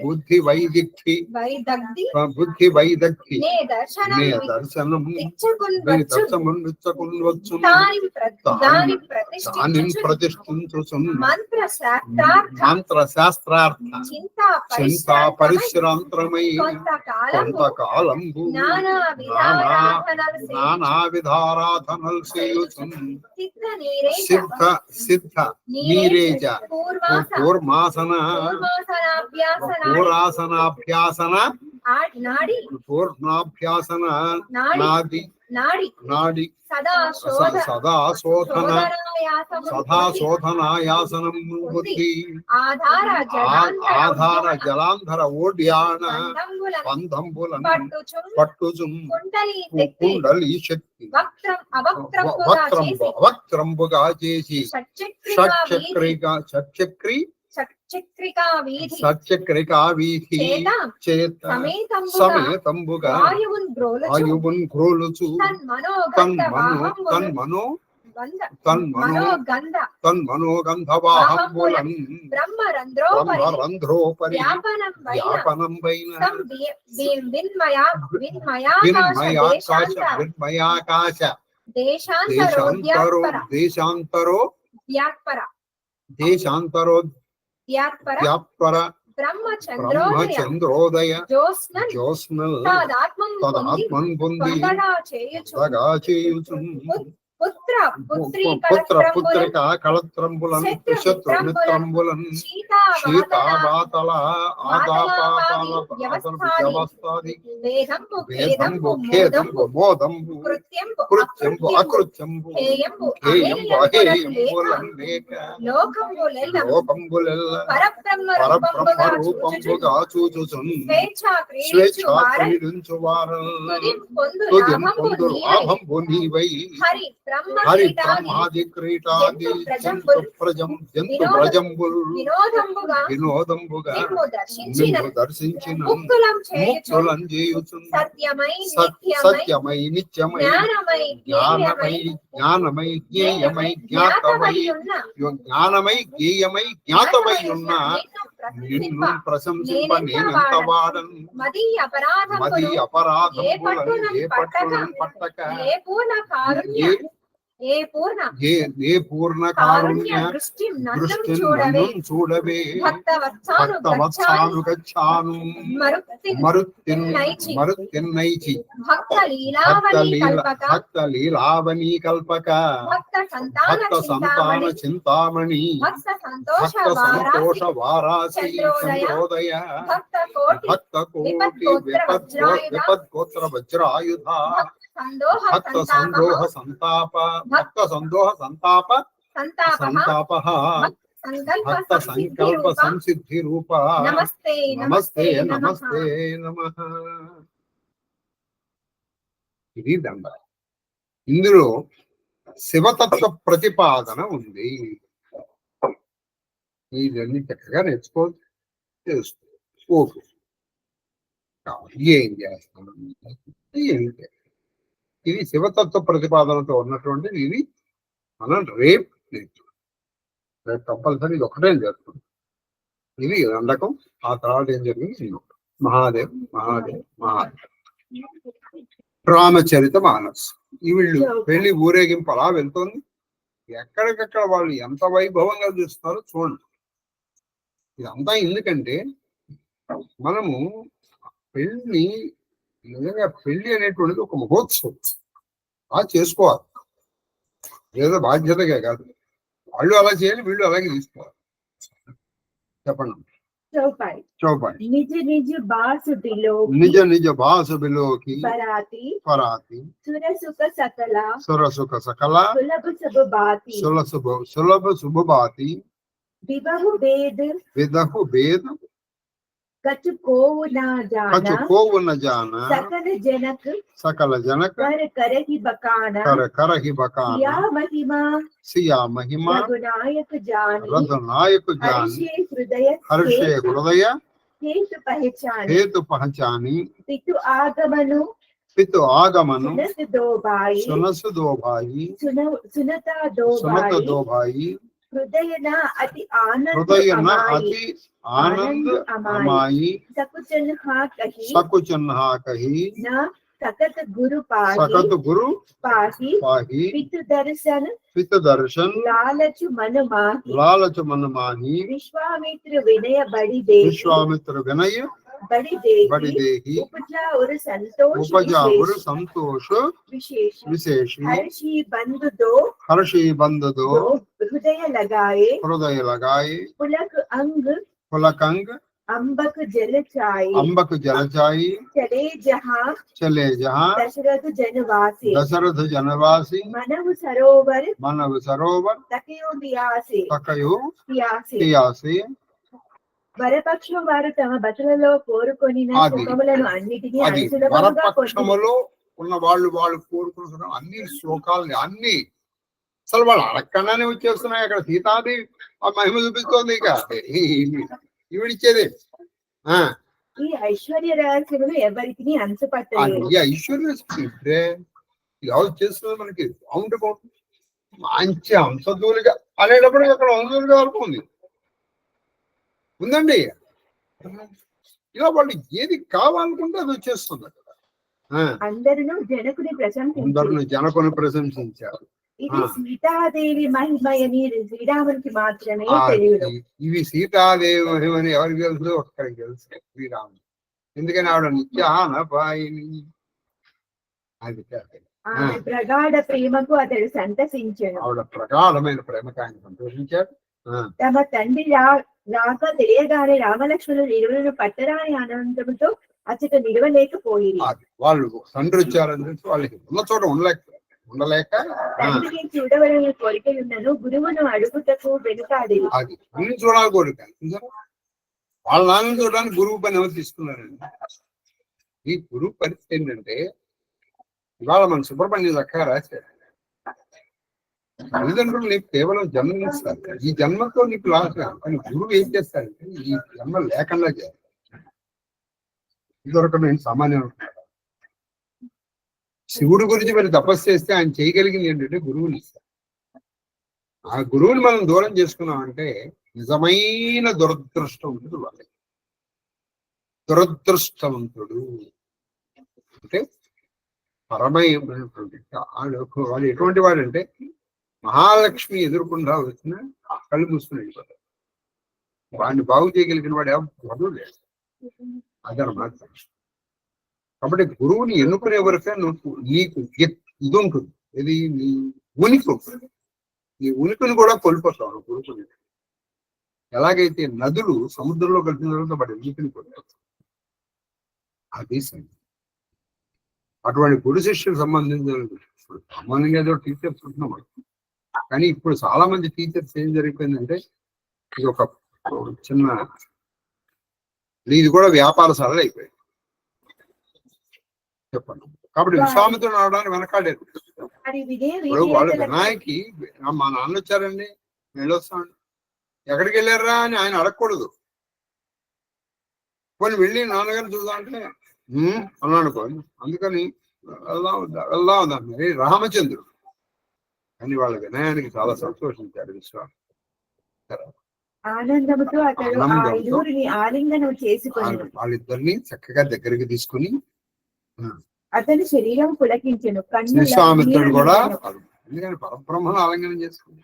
బుద్ధి వైదగ్ధి నే దర్శనం ప్రతిష్ఠించు మంత్ర శాస్త్రార్థ చింతా పరిశ్రాంతమై కొంతకాలంబు నానా విధారాధనలు చేయుచు సిద్ధ నీరేజ పూర్ణాసనాభ్యాసన నాడి సదా శోధనాయాసనం బుద్ధి ఆధార జలాంధర ఓడ్యాన బంధంబులను పట్టుచు కుండలి శక్తి వక్త్రంబుగా చేసి సచక్రికా వీధి చేత సమేతంబుగా ఆయువున్ గ్రోలుచు తన్మనోగంధవాహంబులన్ బ్రహ్మరంధ్రోపరి వ్యాపనం వైన విన్మయాకాశ దేశాంతరో వ్యాపర బ్రహ్మచంద్రోదయ జ్యోత్స్నల్ తదాత్మన్ పొంది పుత్ర పుత్రిక కళత్రంబులను శత్రుమిత్రంబులను శీతావాతల ఆదాపాతాల వ్యవస్థాది వేదంబు ఖేదంబు మోదంబు కృత్యంబు అకృత్యంబు హేయంబు అహేయంబులను లేక లోకంబులెల్ల పరబ్రహ్మ రూపంబుగా చూచుచున్ స్వేచ్ఛా క్రీడించు వారల్ తుదిం పొందు లాభంబు నీవై హరి బ్రహ్మాది క్రీటాది జంతు ప్రజంబుల్ వినోదంబుగా నిన్ను దర్శించిన ముక్తులం చేయుచు సత్యమై నిత్యమై జ్ఞానమై జ్ఞాతమై ఉన్న నిన్ను ప్రశంసింప నేనెంత వాడను మది అపరాధములను ఏ పట్టులను పట్టక ఏ పూర్ణ కారుణ్య దృష్టిం నన్ను చూడవే భక్తవత్సాను గచ్చాను మరుత్తిన్నైచి భక్త లీలావని కల్పక భక్త సంతాన చింతామణి భక్త సంతోష వారాసి చంద్రోదయ భక్త కోటి విపద్గోత్ర వజ్రాయుధ భక్త సందోహ సంతాప భక్త సంకల్ప సంసిద్ధి రూప నమస్తే నమః. ఇది దండ. ఇందులో శివతత్వ ప్రతిపాదన ఉంది. ఇదన్నీ చక్కగా నేర్చుకోవచ్చు. ఏం చేస్తాను, ఇది శివతత్వ ప్రతిపాదనతో ఉన్నటువంటి ఇది మనం రేపు కంపల్సరీ ఇది ఒకటే జరుగుతుంది. ఇది దండకం. ఆ తర్వాత ఏం జరిగింది మహాదేవ్. రామచరిత మానస్. ఈ వీళ్ళు పెళ్లి ఊరేగింపు అలా వెళ్తుంది. ఎక్కడికక్కడ వాళ్ళు ఎంత వైభవంగా చూస్తున్నారో చూడండి. ఇదంతా ఎందుకంటే మనము పెళ్లి నిజంగా పెళ్లి అనేటువంటిది ఒక మహోత్సవం. చేసుకోవాలి, ఏదో బాధ్యతగా కాదు. వాళ్ళు అలా చేయాలి, వీళ్ళు అలాగే తీసుకోవాలి. చెప్పండి. చౌపాయి నిజ నిజ బాసుబిలోకి పరాతి సుర సుఖ సకల సులభ శుభభాతి విబహు భేద విదహు భేద కచు కోవు నా జాన కచు కోవున జాన సకల జనక్ సకల జనక కర కరహి బకాన కర కరహి బకాన యా మహిమా సియా మహిమ రఘునాయక జాని రఘునాయకు జాని హర్షే హృదయ హర్షే హృదయ హేతు పహచాని హేతు పహచాని పితు ఆగమను పితు ఆగమను సునత దోబాయి సునసు దోభాయి సునత సునత దోబాయి దోభాయి హృదయన అతి ఆనంద హృదయన అమాయి అతి ఆనంద అమాయి సకుచన్ హా కహి సకుచన్ హా కహి నా సకత గురు పాహి సకత గురు పాహి పాహి పితు దర్శన్ పిత దర్శన్ లాలచు మను మాహి లాలచ మన మాహి విశ్వామిత్ర వినయ బడి దేహి విశ్వామిత్ర వినయ బడి బడి దేహి దేహి ఉపజా ఉరు సంతోష ఉపజావురు సంతోష విశేష విశేషి హర్షి బంధు దో హర్షి బంధదో హృదయ लगाए హృదయ లగాయి पुलक अंग పులకంగ్ अंबक जल चाई అంబకు జలచాయి चले जहाँ చలే జహా दशरथ जनवासे దశరథ జనవాసి मनव सरोवर మనవ సరోవర్ तकयो बियासे తకయు पियासे తియాసి వరపక్షం వారు తమ బతులలో కోరుకొనిన అది. సుఖములను అన్నిటినీ అది అనుసులభముగా పొంది వరపక్షములో ఉన్న వాళ్ళు కోరుకుంటున్న అన్ని శోకాలని అన్ని అసలు వాళ్ళు అడగకుండానే వచ్చేస్తున్నాయి. అక్కడ సీతాదేవి ఆ మహిమ చూపిస్తోంది. ఇక ఈవిడిచ్చేది ఈ ఐశ్వర్య రహస్యములు ఎవరికి అంచుపట్టలేదు. ఈ ఐశ్వర్య ఇప్పుడే ఎవరు చేస్తున్నది మనకి బాగుంటుంది మంచి హంసదూలిగా అనేటప్పుడు అక్కడ హంసదూలిగా వరకు ఉందండి. ఇలా వాళ్ళు ఏది కావాలనుకుంటే అది వచ్చేస్తుంది అక్కడ. అందరూ జనకుని అందరూ జనకుని ప్రశంసించారు. ఇది సీతాదేవి మహిమయని శ్రీరామునికి మాత్రమే తెలియదు. ఇవి సీతాదేవి మహిమని ఎవరికి తెలుసు? ఒక్కరికి తెలుసు, శ్రీరాముడు. ఎందుకని ఆవిడ నిత్యానపాయిని. అది ఆమె ప్రగాఢ ప్రేమకు అతడు సంతసించాడు. ఆవిడ ప్రగాఢమైన ప్రేమకు ఆయన సంతోషించాడు. తమ తండ్రి రాక తెలియగానే రామలక్ష్మణులు ఇరువురు పట్టరాని ఆనందంతో అచ్చట నిలవలేకపోయింది. వాళ్ళు తండ్రి వచ్చారని తెలిసి వాళ్ళకి ఉన్న చోట ఉండలేక తండ్రికి చూడవలన కోరిక ఉన్నను గురువును అడుగుటకు వెనుకాడి. అది అన్ని చూడాలి కోరిక. వాళ్ళ నాన్న చూడడానికి గురువు పని ఎవరు తీసుకున్నారండి? ఈ గురువు పరిస్థితి ఏంటంటే ఇవాళ మన సుబ్రహ్మణ్యం చక్కగా రాశారు. తల్లిదండ్రులు నీకు కేవలం జన్మనిస్తారు. ఈ జన్మతో నీకు లాస్. కానీ గురువు ఏం చేస్తారంటే ఈ జన్మ లేకుండా చేయాలి. ఇదొరకు నేను సామాన్యం. శివుడి గురించి మరి తపస్సు చేస్తే ఆయన చేయగలిగింది ఏంటంటే గురువుని ఇస్తారు. ఆ గురువుని మనం దూరం చేసుకున్నామంటే నిజమైన దురదృష్టవంతుడు వాళ్ళకి. దురదృష్టవంతుడు అంటే పరమైనటువంటి వాడు ఎటువంటి వాడంటే మహాలక్ష్మి ఎదుర్కొండా వచ్చిన కళ్ళు మూసుకుని వెళ్ళిపోతాడు. వాడిని బాగు చేయగలిగిన వాడు ఎవరు లేదు. అదనమాట. కాబట్టి గురువుని ఎన్నుకునే వరకే నీకు ఇది ఉంటుంది. ఇది నీ ఉనికి ఉంటుంది. నీ ఉనికిని కూడా కోల్పోతావు గురువుని. ఎలాగైతే నదులు సముద్రంలో కలిసిన తర్వాత వాడి ఉనికిని కోల్పోతావు. అది అటువంటి గురు శిష్యులకు సంబంధించిన సామాన్యంగా ఏదో టీచర్స్ ఉంటున్నాం. కానీ ఇప్పుడు చాలా మంది టీచర్స్ ఏం జరిగిపోయిందంటే ఇది ఒక చిన్న ఇది కూడా వ్యాపార సరళ అయిపోయింది. చెప్పండి. కాబట్టి విశ్వామిత్రుడు అవడానికి వెనకాడేది. ఇప్పుడు వాళ్ళు వినాయకి మా నాన్న వచ్చారండి వెళ్ళొస్తాను ఎక్కడికి వెళ్ళారా అని ఆయన అడగకూడదు. కొన్ని వెళ్ళి నాన్నగారిని చూద్దామంటే అన్నాను అనుకోండి. అందుకని వెళ్దాం మరి రామచంద్రుడు. కానీ వాళ్ళ వినయానికి చాలా సంతోషించారు విశ్వామి. ఆనందంతో అతడు ఆ ఐదుగురిని ఆలింగనం చేసుకొని వాళ్ళిద్దరిని చక్కగా దగ్గరికి తీసుకుని అతని శరీరం పులకించెను. విశ్వామిత్రుడు కూడా ఎందుకని పరబ్రహ్మను ఆలింగనం చేసుకుని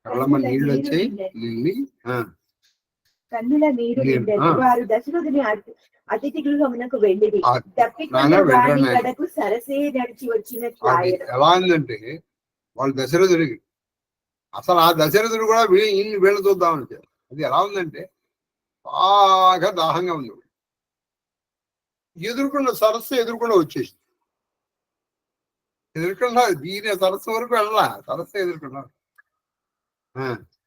కళ్ళమ్మ నీళ్ళు వచ్చాయి. కన్నుల నీరు నిండెను. వారు దశరథుని అతిథి గృహమునకు వెళ్ళింది. తప్పికడకు సరసే నడిచి వచ్చినట్లు ఎలా ఉందంటే వాళ్ళు దశరథుడికి అసలు ఆ దశరథుడు కూడా వీళ్ళు చూద్దామని చెప్పారు. అది ఎలా ఉందంటే బాగా దాహంగా ఉంది. ఎదుర్కొన్న సరస్సు ఎదుర్కొండ వచ్చేసి ఎదుర్కొన్నా దీని సరస్సు వరకు వెళ్ళా సరస్సు ఎదుర్కొన్నా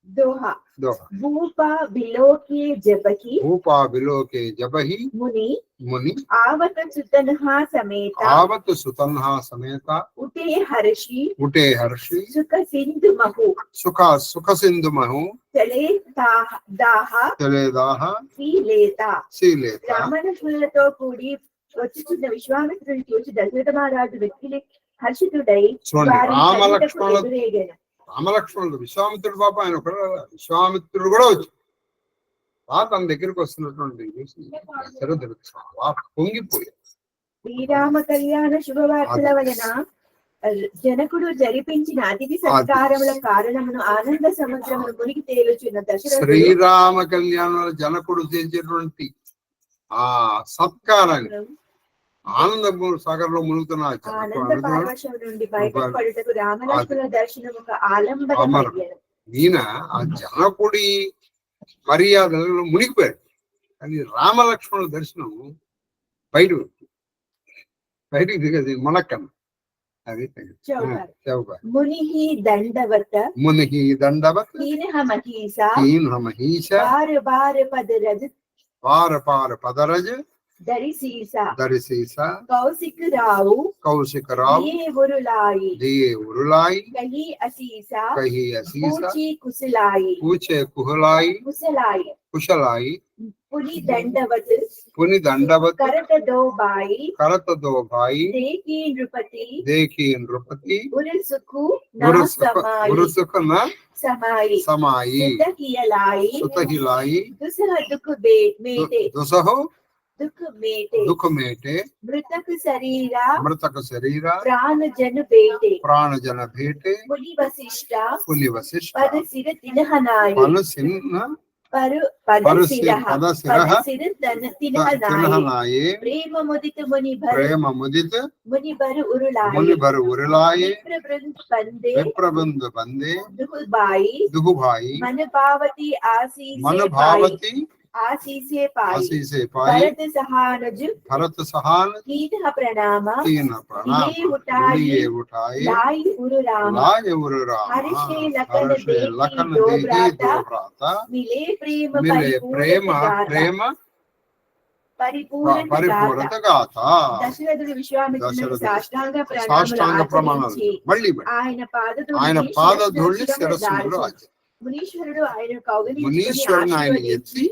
दोहा दोहा भूपा बिलोके जबहि भूपा बिलोके जबहि मुनि मुनि आवत सुतन्हा समेता आवत सुतन्हा समेता उटे हर्षि सुख सिंधु महु सुख सिंधु महु चले दाह శ్రీలేత రామలక్ష్మణులతో కూడి వచ్చుచున్న విశ్వామిత్రుని చూసి దశరథ మహారాజు వెక్కిలి హర్షితుడై రామలక్ష్మణుడు విశ్వామిత్రుడు పాప ఆయన కూడా విశ్వామిత్రుడు కూడా వచ్చి తన దగ్గరికి వస్తున్నటువంటి పొంగిపోయాడు. శ్రీరామ కళ్యాణ శుభవార్తల వలన జనకుడు జరిపించిన అతిథి సత్కారముల కారణమును ఆనంద సముద్రమును మునిగి తేలుచున్న దశరథుడు శ్రీరామ కళ్యాణాల జనకుడు చేసేటువంటి ఆ సత్కారాన్ని ఆనంద సాగర్ లో మునుగుతున్న ఆనంద పారవశం నుండి బయటపడుటకు రామలక్ష్మణ దర్శనం ఒక ఆలంబన. ఈయన ఆ జనకుడి మర్యాదలలో మునిగిపోయాడు. కానీ రామలక్ష్మణ దర్శనం బయటికి దిగది మనకన్నా. అది ముని దండవత మహీష పార పదరజ దరిశీస కౌశిక రావు దియే ఉరులాయి కహి అసీస పూచే కుహలాయి కుశలాయి పుని దండవత్ కరత దో భాయి देखी नृपति उरुसुखु न समाई सुत हिलाई दुसहो दुख मेटे मृतक शरीरा प्राण जन बेटे मुनि वशिष्ठ पद सिर तिनहनाई प्रेम मुदित मुनि भर उरुलाए विप्रबंध बंदे दुहुबाई मन भावती आसीसे पाई भरत सहान कीन प्रणाम लिए उठाए लाई उरु राम हर्षे लखन देखी दो भ्राता मिले प्रेम పరిపూర్ణత గాథ. దశరథుడు విశ్వామిత్రునికి సాష్టాంగ ప్రణామాలు ఆయన పాదధూళి శిరస్సులో మునీశ్వరుడు ఆయన మునీశ్వరుని ఆయన ఎత్తి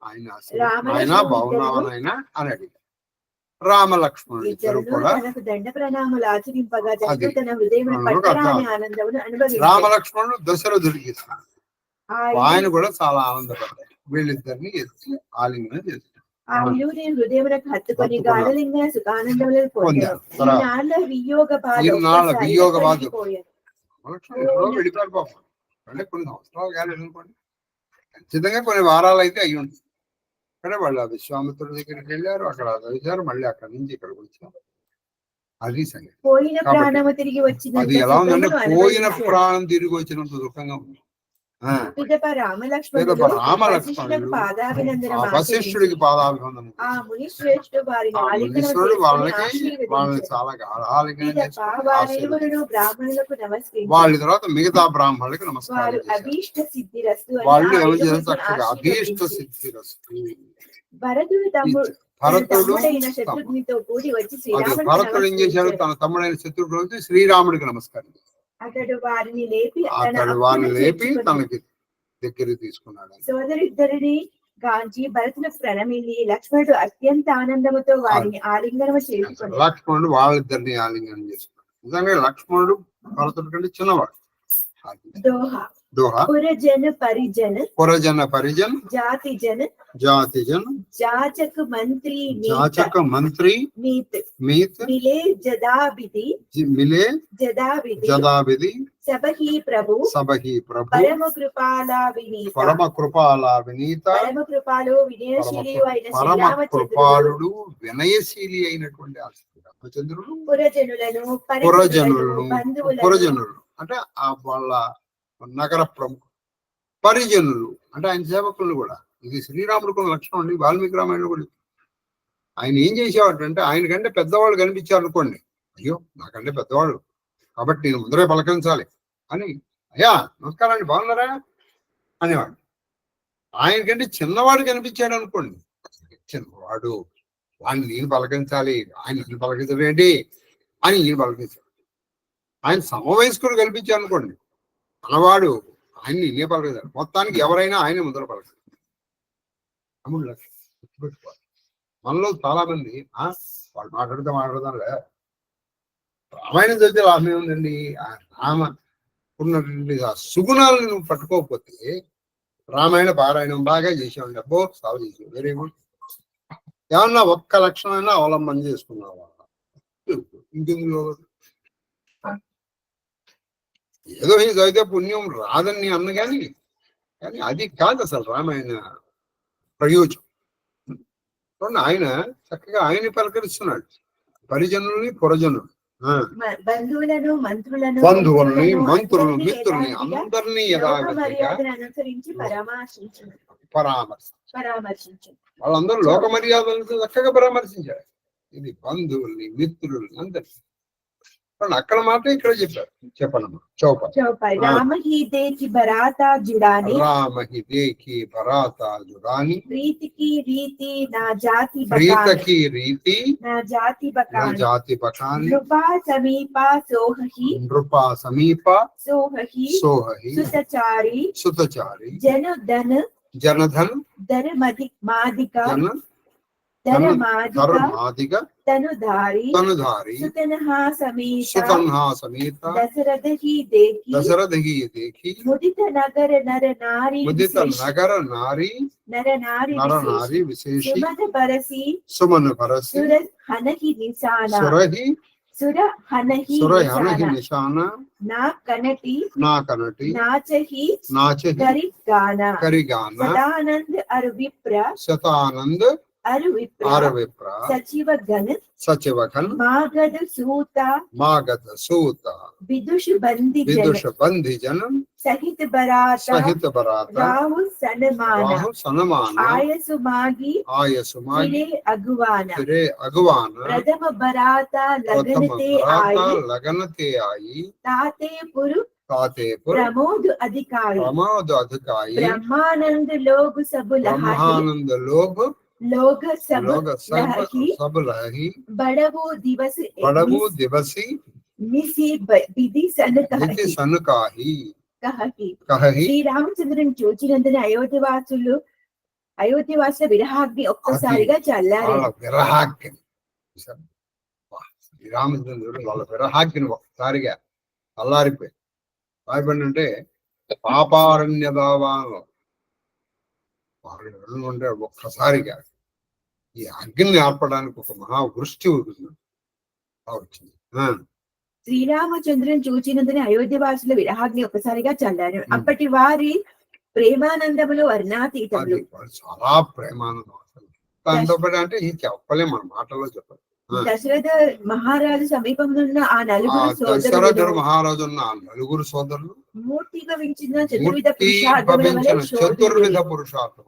ఆయన బాగున్నావనైనా అని అడిగారు. రామలక్ష్మణుడు ఇద్దరు కూడా దండ ప్రణామాలు ఆచరింపగా తన హృదయం పట్టరాని ఆనందమును అనుభవించారు. రామలక్ష్మణుడు దశరథుడికి ఆయన కూడా చాలా ఆనందపడ్డారు. వీళ్ళిద్దరిని ఎత్తి ఆలింగనం చేస్తారు. ఆ విలువని హృదయములకు హత్తుకొని గాఢలింగ సుఖానందములను పొందారు. వియోగ బాధ వెళ్ళిపోయారు పాపం. అంటే కొన్ని సంవత్సరాలు కాలేదు అనుకోండి, ఖచ్చితంగా కొన్ని వారాలు అయితే అయ్యి ఉంటుంది. అక్కడే వాళ్ళు ఆ విశ్వామిత్రుడి దగ్గరికి వెళ్ళారు, అక్కడ చదివారు, మళ్ళీ అక్కడి నుంచి ఇక్కడికి వచ్చారు. అది సంగతి. అది ఎలా ఉందంటే పోయిన ప్రాణం తిరిగి వచ్చినంత దుఃఖంగా ఉంది. వశిష్ఠుడికి పాదాభివందనం. మునీశ్వరుడు వాళ్ళని చాలా ఆలింగనం వాళ్ళ తర్వాత మిగతా బ్రాహ్మణులకి నమస్కారం. వాళ్ళు ఏమని చేస్తారు చక్కగా అభీష్ట సిద్ధిరస్తు. భరతుడు ఏం చేశాడు, తన తమ్ముడైన శత్రుడు వచ్చి శ్రీరాముడికి నమస్కారం. అతడు వారిని లేపి తనకి దగ్గరికి తీసుకున్నాడు. సోదరిద్దరిని గాంచి భరతుని ప్రణమిల్లి లక్ష్మణుడు అత్యంత ఆనందముతో వారిని ఆలింగనం చేసుకున్నాడు. లక్ష్మణుడు వాళ్ళిద్దరిని ఆలింగనం చేసుకున్నాడు. నిజంగా లక్ష్మణుడు భరతుడి కంటే చిన్నవాడు. पुरजन परिजन जाति जन जाचक मंत्री मीत मिले जदाबिदि सबही प्रभु परम कृपाला विनीत परम कृपालो వినయశీలి అయినటువంటి రామచంద్రుడు పురజనులు అంటే వాళ్ళ నగర ప్రముఖులు, పరిజనులు అంటే ఆయన సేవకులు కూడా. ఇది శ్రీరాముడికి లక్షణం అండి. వాల్మీకి రామాయణంలో కూడా ఆయన ఏం చేసేవాడంటే ఆయన కంటే పెద్దవాళ్ళు కనిపించారు అనుకోండి, అయ్యో నాకంటే పెద్దవాళ్ళు కాబట్టి నేను ముందరే పలకరించాలి అని అయ్యా నమస్కారం అండి, బాగున్నారా అనేవాడు. ఆయనకంటే చిన్నవాడు కనిపించాడు అనుకోండి, చిన్నవాడు వాడిని నేను పలకించాలి, ఆయన నన్ను పలకించడం ఏంటి అని ఈయన పలకించాడు. ఆయన సమవయస్కుడు కల్పించాడు అనుకోండి, మనవాడు ఆయన నేనే పలకించాలి. మొత్తానికి ఎవరైనా ఆయన ముందర పలకాలి. తమ్ముడు గుర్తుపెట్టుకోవాలి. మనలో చాలా మంది వాళ్ళు మాట్లాడదాంలే, రామాయణం చదివితే లాభం ఏముందండి, ఆ రామ ఉన్నటువంటి ఆ సుగుణాలను నువ్వు పట్టుకోకపోతే, రామాయణ పారాయణం బాగా చేసావు, అబ్బో సాగు చేసావు, వెరీ గుడ్. ఏమన్నా ఒక్క లక్షణమైనా అవలంబన చేసుకున్నావా, ఇంకెందుకు ఏదో ఈ చదివితే పుణ్యం రాదని అన్న కానీ అది కాదు అసలు రామాయణ ప్రయోజనం. ఆయన చక్కగా ఆయన పలకరిస్తున్నాడు, పరిజనుల్ని పురజనులు, బంధువులను మంత్రులను మిత్రుల్ని అందరినీ అనుసరించి పరామర్శించారు. వాళ్ళందరూ లోక మర్యాదలను చక్కగా పరామర్శించారు. ఇది బంధువుల్ని మిత్రుల్ని అందరినీ అక్కడ మాట ఇక్కడ చెప్పారు. చెప్పండి చౌపాయి. రామహి దేకి బరాతా జుడాని, ప్రీతికి రీతి నా జాతి బకాని, నృపా సమీప సోహహి సుతచారి జనధన్ మాదిక తనుధారి సుతన్హా సమేత దశరథి దేఖి ముదిత నగర నారి విశేషి సుమన పరసి సుర హనహి నిశాన నా కనటి నాచహి కరిగాన శతానంద్ అరువిప్ర సచివగన్ మాగధ సూత విదుష బంధి జనం సహిత బరాత రాహు సనమాన ఆయసు మాగి అగువాన ప్రథమ బరాత లగనతే ఆయి తాతేపురు ప్రమోద్ అధికారి బ్రహ్మానంద లోగు लोग सब लही बड़वो दिवसी निसी विधि सन कही శ్రీ రామచంద్రుని చూచినందున అయోధ్యవాసుల విరహాగ్ని ఒక్కసారిగా చల్లారు. శ్రీరామచంద్రుడు వాళ్ళ విరహాగ్ని ఒక్కసారిగా చల్లారిపోయి అంటే పాపారణ్య దావాను అంటే ఒక్కసారిగా ఈ అగ్ని ఆర్పడానికి ఒక మహావృష్టి వచ్చింది. శ్రీరామచంద్రుని చూచినందున అయోధ్యవాసుల విరహాగ్ని ఒక్కసారిగా చల్లారు. అప్పటి వారి ప్రేమానందములు వర్ణాతీతములు. చాలా ప్రేమానందం అంటే ఇది చెప్పలే, మన మాటల్లో చెప్పాలి. దశరథ మహారాజు సమీపంలో ఉన్న ఆ నలుగురు సోదరులు మూర్తి భవించిన చతుర్విధ పురుషార్థం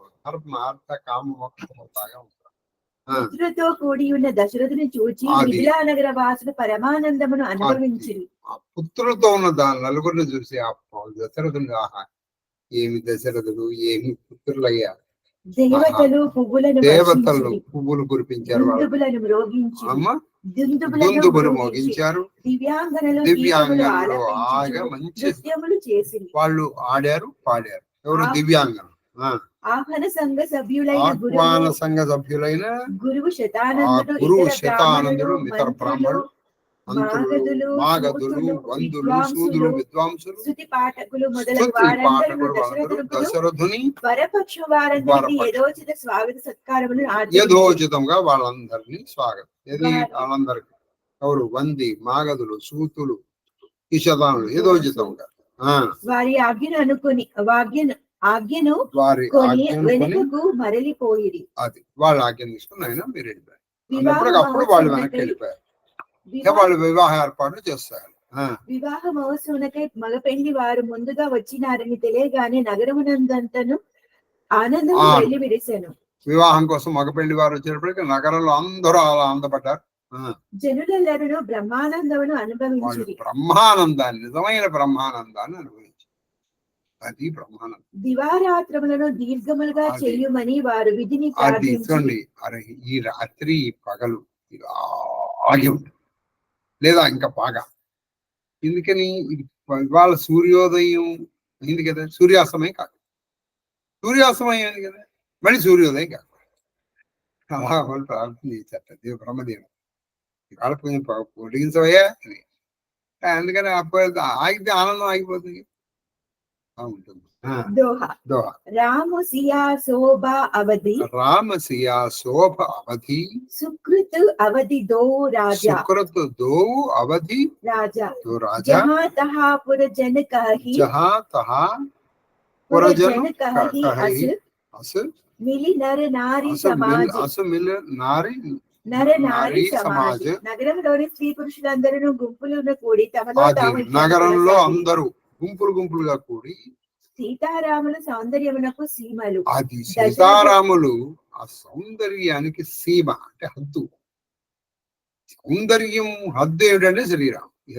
పుత్రులతో కూడి ఉన్న దశరథుని చూచి మిథిలా నగర వాసులు పరమానందమును అనుభవించిరి. ఆ పుత్రులతో ఉన్న దాని నలుగురిని చూసి ఆ దశరథుని ఏమి దశరథుడు ఏమి పుత్రులయ్యా, దేవతలు పువ్వులు కురిపించారు, దుందుబులు మోగించారు, దివ్యాంగనలు మంచి వాళ్ళు ఆడారు పాడారు. ఎవరు దివ్యాంగన ఆహ్వాన సంఘ సభ్యులైన గురువు శతానందుడు ఇతర బ్రాహ్మణులు మాగధులు వందులు సూదులు విద్వాంసులు స్తుతి పాఠకులు మొదలగు వారందరూ దశరథుని వరపక్ష వారందరికీ యథోచిత స్వాగత సత్కారములు యథోచితంగా వాళ్ళందరినీ స్వాగతం. వాళ్ళందరికీ ఎవరు వంది మాగధులు సూతులు ఈ శతానులు యథోచితంగా వారి ఆజ్ఞను వెనుకకు మరలిపోయిరి. అది వాళ్ళ ఆజ్ఞ తీసుకుని ఆయన మీరు వెళ్ళిపోయారు. అప్పుడు వాళ్ళు వెనక్కి వెళ్ళిపోయారు. వాళ్ళు వివాహ ఏర్పాట్లు చేస్తారు. వివాహ మహోత్సవనకై మగపెండి వారు ముందుగా వచ్చినారని తెలియగానే నగరమునందంతను ఆనందం వెళ్ళి విరిశాను. వివాహం కోసం మగపెండి వారు వచ్చినప్పటికీ నగరంలో అందరూ అలా ఆనందపడ్డారు. జనులెల్లరూ బ్రహ్మానందమును అనుభవించారు. బ్రహ్మానందాన్ని, నిజమైన బ్రహ్మానందాన్ని అనుభవించారు. అది బ్రహ్మానందం. దివారాత్రములను దీర్ఘములుగా అది. చెయ్యమని వారు విధిని అది ప్రార్థించి చూడండి, అరే ఈ రాత్రి ఈ పగలు ఇలా ఆగి ఉంటుంది, లేదా ఇంకా బాగా. ఎందుకని ఇవాళ సూర్యోదయం అయింది కదా, సూర్యాస్తమయం కాదు, సూర్యాస్తమయం అయింది కదా, మళ్ళీ సూర్యోదయం కాదు. అలా వాళ్ళు ప్రార్థన చేశారట బ్రహ్మదేవుడు, ఇవాళ కొంచెం పొడిగించవయ్యా అని. అందుకని అప్పుడు ఆగితే ఆనందం ఆగిపోతుంది ఉంటుంది. దోహ దోహ రాము సియా శోభ అవధి రామ సియా శోభ అవధి సుకృత్ అవధి దో రాజా సుకృత్ దోవు అవధి రాజా దో రాజా జహా తహా పుర జన కహి జహా తహా పుర పురజను జన కహి కహి అస్ అస్ మిలి నర నారి అసు మిల్ సమాజ్ అసు మిల్ నారి నర నారి నారీ సమాజ్. సమాజ్. నగరంలోని స్త్రీ పురుషులందరూ గుంపులను కూడి తమలో అది తాము ఇట్లా నగరంలో కొనసాగి, అందరూ గుంపులు గుంపులుగా కూడి సీతారాముల సౌందర్యమునకు సీమలు అది సీతారాములు ఆ సౌందర్యానికి సీమ అంటే హద్దు. సౌందర్యం హద్దు ఏమిటంటే శ్రీరామ్. ఇక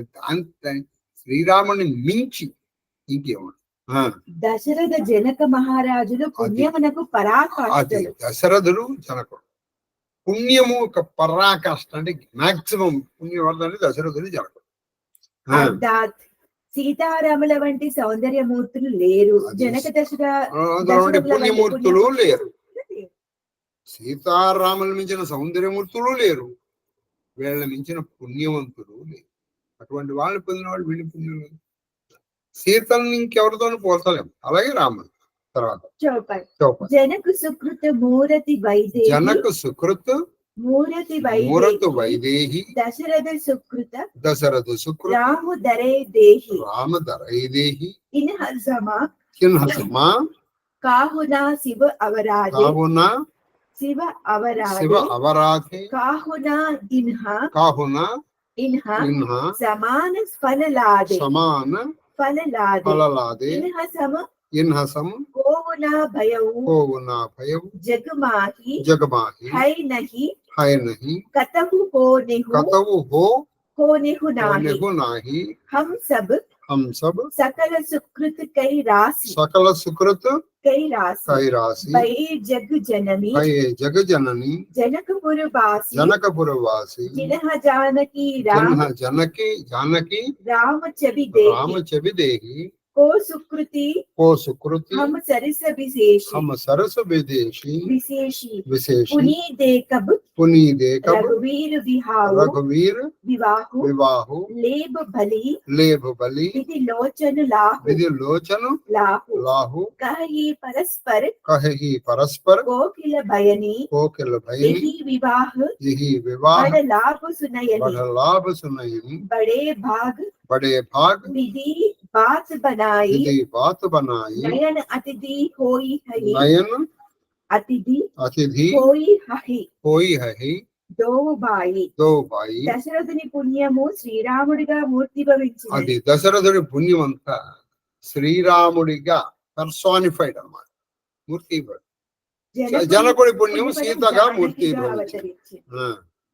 శ్రీరాముని మించి ఇంకేమన్నా దశరథ జనక మహారాజులు పుణ్యమునకు అది పరాకాష్ఠలు. దశరథుడు జనకుడు. పుణ్యము ఒక పరాకాష్ట అంటే మాక్సిమం పుణ్యవర్ధని దశరథుడు జనకుడు. అర్థాత్ సీతారాముల వంటి సౌందర్యమూర్తులు లేరు. అది జనక అటువంటి దశరథుల పుణ్యమూర్తులు వంటి లేరు. సీతారాములు మించిన సౌందర్యమూర్తులు లేరు, వీళ్ళ మించిన పుణ్యవంతులు లేరు. అటువంటి వాళ్ళు పొందిన వాళ్ళు వీళ్ళు పుణ్యులు. సీతల్ని ఇంకెవరితోనూ పోల్చలేము. అలాగే రాముడు. తర్వాత చౌపై జనకు సుకృత మూరతి వైదేహి జనకు సుకృత్ మూరతి మూరతు వైదేహి దశరథ సుకృత దశరథ సుకృత్ రాము దరే దేహి రామధరైదేహి ఇన్హజమా కిన్హసమా కాహునా శివ అవరాధే కావున శివ శివ అవరాధే అవరాధే కాహునా ఇన్హ కాహున ఇన్హ ఇన్హ సమాన ఫలలాదే సమాన ఫలలాదే ఫలలాదే ఇన్హ సమ ఇన్హసం కోవునా భయవు కోవున భయవు జగమాహి జగమాహి హై నహి హై నహి కతహు హో నిహు కతవు హో హో నిహు నాహి నెహు నాహి हम सब हम सब सकल सुकृत कई राशि सकल सुकृत कई राशि कैरासी भय जग जननी भय जग जननी जनकपुर वासी जनकपुर वासी जिनह जानकी राम जनकी जानकी राम छवि राम देहि छवि देहि को सुकृति को सुकृति हम सरस विशेषी हम सरस विदेशी विशेषी विशेषी पुनी दे कब पुनी दे कब रघुवीर विहाउ रघुवीर विवाहु विवाहु लेब भली लेभ बलि विधि लोचन लाहु विधि लोचन लाहु लाहु कहि परस्पर कहि परस्पर कोकिल भयनी कोकिल भयनि यही विवाह यही विवाह बड़ लाभ सुनयनी बड़ लाभ सुनयनि बड़े भाग विधि बात बनाई विधि बात बनाई नयन अतिथि होई हहि नयन अतिथि अतिथि होई हहि దో బాయి దశరథుని పుణ్యము శ్రీరాముడిగా మూర్తి భవించింది. అది దశరథుడి పుణ్యం అంతా శ్రీరాముడిగా పర్సానిఫైడ్ అన్నమాట, మూర్తి. జనకుడి పుణ్యం సీతగా మూర్తి.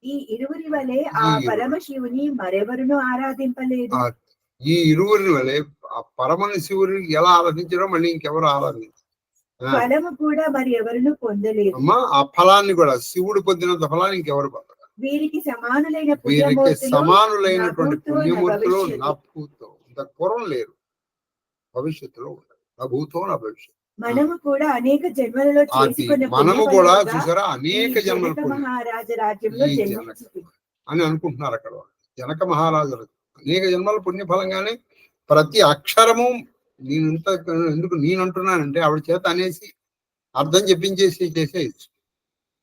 ఈ ఇరువురి వలె ఆ పరమశివుని మరెవరును ఆరాధింపలేదు. ఈ ఇరువురి వలె ఆ పరమశివుని ఎలా ఆరాధించారో మళ్ళీ ఇంకెవరు ఆరాధించారు. ఫలము కూడా మరి ఎవరును పొందలేదు. అమ్మా ఆ ఫలాన్ని కూడా శివుడు పొందినంత ఫలాన్ని ఇంకెవరు పొందరు. వీరికి సమానులైనటువంటి పుణ్యమూర్తులు నా భూతో ఇంత పూర్వం లేరు, భవిష్యత్తులో ఉండరు. నా భూతో నా భవిష్యత్తు. మనము కూడా అనేక జన్మలలో మనము కూడా చూసారా అనేక జన్మల మహారాజ రాజ్యంలో అని అనుకుంటున్నారు అక్కడ. జనక మహారాజు అనేక జన్మల పుణ్యఫలంగానే ప్రతి అక్షరము ఎందుకు నేనంటున్నానంటే ఆవిడ చేత అనేసి అర్థం చెప్పించేసి చేసేయచ్చు,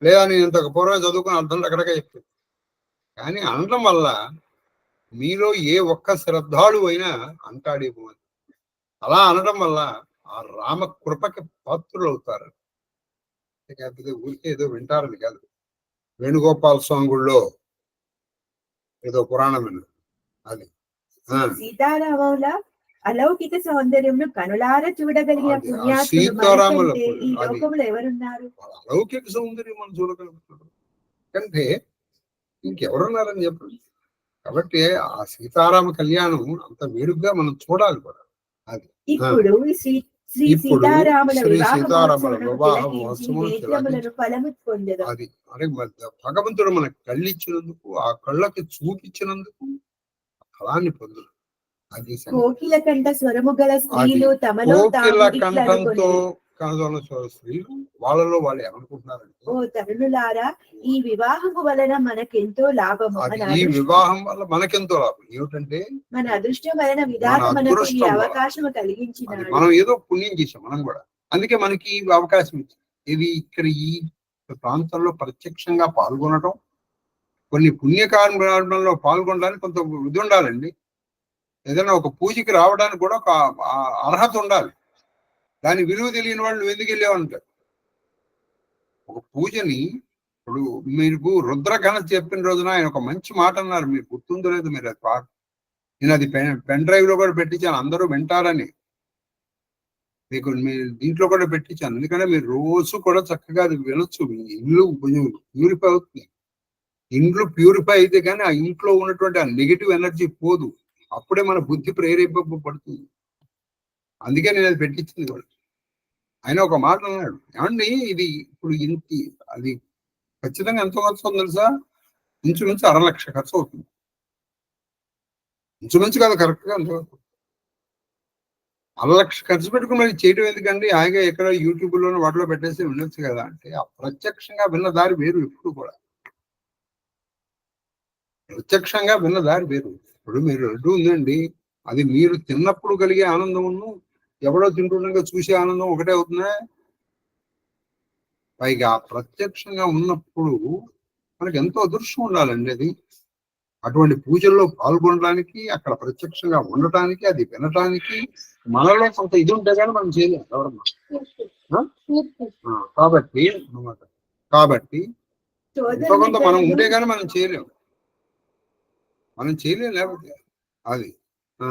లేదా నేను ఇంత పూర్వం చదువుకుని అర్థం అక్కడగా చెప్పాను. కానీ అనడం వల్ల మీలో ఏ ఒక్క శ్రద్ధాళు అయినా అంటాడేమో. అలా అనడం వల్ల ఆ రామ కృపకి పాత్రులు అవుతారు. కాకపోతే ఊరికే ఏదో వింటారని కాదు. వేణుగోపాల స్వామి గుళ్ళో ఏదో పురాణం విన్నారు. అది సీతారాముల అలౌకిక సౌందర్యంను కనులార చూడగలిగిన సీతారాముల ఈ లోకంలో ఎవరున్నారు? అలౌకిక సౌందర్యం మనం చూడగలుగుతున్నాం కంటే ఇంకెవరున్నారని చెప్పండి. కాబట్టి ఆ సీతారామ కళ్యాణం అంత వేడుగ్గా మనం చూడాలి కూడా. అది ఇప్పుడు శ్రీ ఇప్పుడు సీతారాముల శ్రీ వివాహ సీతారాముల మహోత్సవమునకు వివాహ తిలకించి మహోత్సవం నేత్రములను ఫలము పొందెదం. అది అంటే భగవంతుడు మనకు కళ్ళు ఇచ్చినందుకు, ఆ కళ్ళకి చూపించినందుకు ఫలాన్ని పొందు. అది కోకిల కంఠ స్వరము గల అది స్త్రీలు తమలో కోకిల తాము కంఠంతో ఇట్లనుకొనిరి. కనుగొన్న స్త్రీలు వాళ్ళలో వాళ్ళు ఏమనుకుంటున్నారంటే, ఓ తరుణులారా, ఈ వివాహము వలన మనకెంతో లాభము. ఈ వివాహం వల్ల మనకెంతో లాభం ఏమిటంటే, మన అదృష్టం వలన విధాత మనకు ఈ అవకాశం కలిగించినాడు. మనం ఏదో పుణ్యం చేసాం మనం కూడా, అందుకే మనకి ఈ అవకాశం ఇచ్చింది. ఇది ఇక్కడ ఈ ప్రాంతంలో ప్రత్యక్షంగా పాల్గొనడం, కొన్ని పుణ్యకార్యంలో పాల్గొనడానికి కొంత ఇది ఉండాలండి. ఏదైనా ఒక పూజకి రావడానికి కూడా ఒక అర్హత ఉండాలి. దాని విలువ తెలియని వాళ్ళు నువ్వు ఎందుకు వెళ్ళావంటారు. ఒక పూజని ఇప్పుడు మీకు రుద్రగణ చెప్పిన రోజున ఆయన ఒక మంచి మాట అన్నారు, మీరు గుర్తుందో లేదు, మీరు అది నేను అది పెన్ డ్రైవ్ లో కూడా పెట్టించాను, అందరూ వింటారని. మీకు మీరు దీంట్లో కూడా పెట్టించాను, ఎందుకంటే మీరు రోజు కూడా చక్కగా అది వినొచ్చు. మీ ఇల్లు ప్యూరిఫై అవుతుంది. ఇంట్లో ప్యూరిఫై అయితే కానీ ఆ ఇంట్లో ఉన్నటువంటి ఆ నెగిటివ్ ఎనర్జీ పోదు. అప్పుడే మన బుద్ధి ప్రేరేపబడుతుంది. అందుకే నేను అది పెట్టించింది కూడా. ఆయన ఒక మాట అన్నాడు, ఏమండి ఇది ఇప్పుడు ఇంటి అది ఖచ్చితంగా ఎంతో ఖర్చు అవుతుంది తెలుసా, ఇంచుమించు 1.5 లక్ష ఖర్చు అవుతుంది. ఇంచుమించు కదా, కరెక్ట్ గా ఎంతో 1.5 లక్ష ఖర్చు పెట్టుకుని మరి చేయడం ఎందుకండి, హాయిగా ఎక్కడ యూట్యూబ్ లోనే వాటిలో పెట్టేసి ఉండొచ్చు కదా అంటే, ప్రత్యక్షంగా విన్న దారి వేరు. ఎప్పుడు కూడా ప్రత్యక్షంగా విన్న దారి వేరు. ఇప్పుడు మీరు లడ్డు ఉందండి, అది మీరు తిన్నప్పుడు కలిగే ఆనందమును ఎవడో తింటుండగా చూసే ఆనందం ఒకటే అవుతుందా? పైగా ప్రత్యక్షంగా ఉన్నప్పుడు మనకి ఎంతో అదృష్టం ఉండాలండి. అది అటువంటి పూజల్లో పాల్గొనడానికి, అక్కడ ప్రత్యక్షంగా ఉండటానికి, అది వినటానికి మనలో కొంత ఇది ఉంటే కానీ మనం చేయలేము ఎవరన్నా. కాబట్టి ఎంతో కొంత మనం ఉంటే కానీ మనం చేయలేము. లేకపోతే అది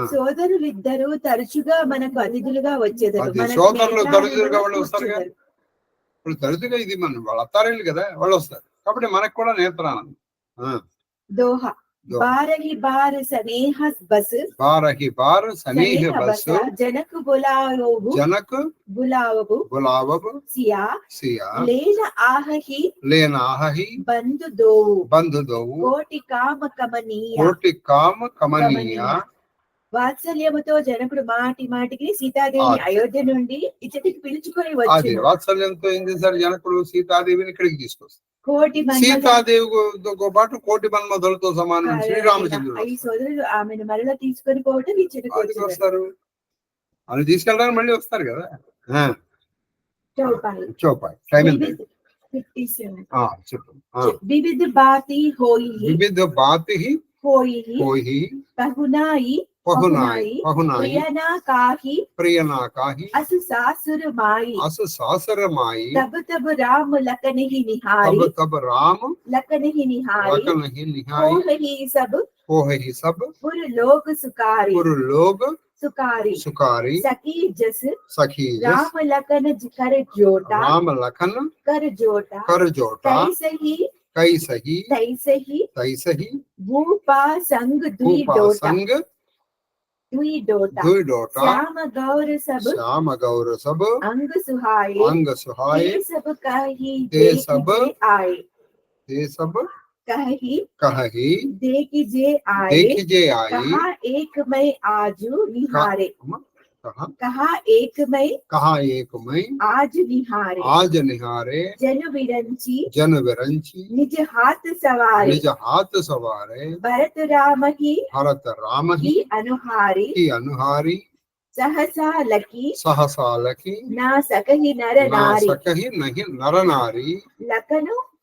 సోదరులిద్దరూ తరచుగా మనకు అతిథులుగా వచ్చేదారు. సోదరులు తరచుగా వాళ్ళు వస్తారు కదా. ఇప్పుడు తరచుగా ఇది మన వాళ్ళ అత్తారేళ్ళు కదా, వాళ్ళు వస్తారు కాబట్టి మనకు కూడా నేత్రానందం. దోహా బారహి బార్ సనేహ బస్, బారహి బార్ సనేహ బస్, జనకు బులావబు సియా లేన ఆహహి బంధు దోవు కోటి కామ కమనీయ. వాత్సల్యముతో జనకుడు మాటి మాటికి సీతాదేవిని అయోధ్య నుండి ఇచ్చటికి పిలుచుకొని వచ్చి, వాత్సల్యంతో ఏం చేశారు జనకుడు, సీతాదేవిని ఇక్కడికి తీసుకొస్తారు. సీతాదేవితో పాటు కోటి మన్మధులతో సమానం శ్రీరామచంద్రుడు. ఈ సోదరులు ఆమెను మరలా తీసుకొని పోవటం ఇచ్చటికి వస్తారు. అని తీసుకెళ్ళడానికి మళ్ళీ వస్తారు కదా. చౌపాయి చెప్పు. వివిధ బాతి హోయి పహునాయి ప్రియనా కాహి అసు సాసురమాయి తబ రామ లకనహి నిహారి కోహి సబ్ పుర్ లోగ్ సుకారి సఖీ జస్ రామ లకన कर जोटा तैसही भूपा संग दुई डोटा श्याम गौर सब अंग सुहाए सब कही आए कही देखी जे आए कहा एक मैं आजू निहारे कहा एक मैं आज निहारे जन विरंची निज हाथ सवारे भरत राम ही अनुहारी सहसा लकी ना सकहि नर नारी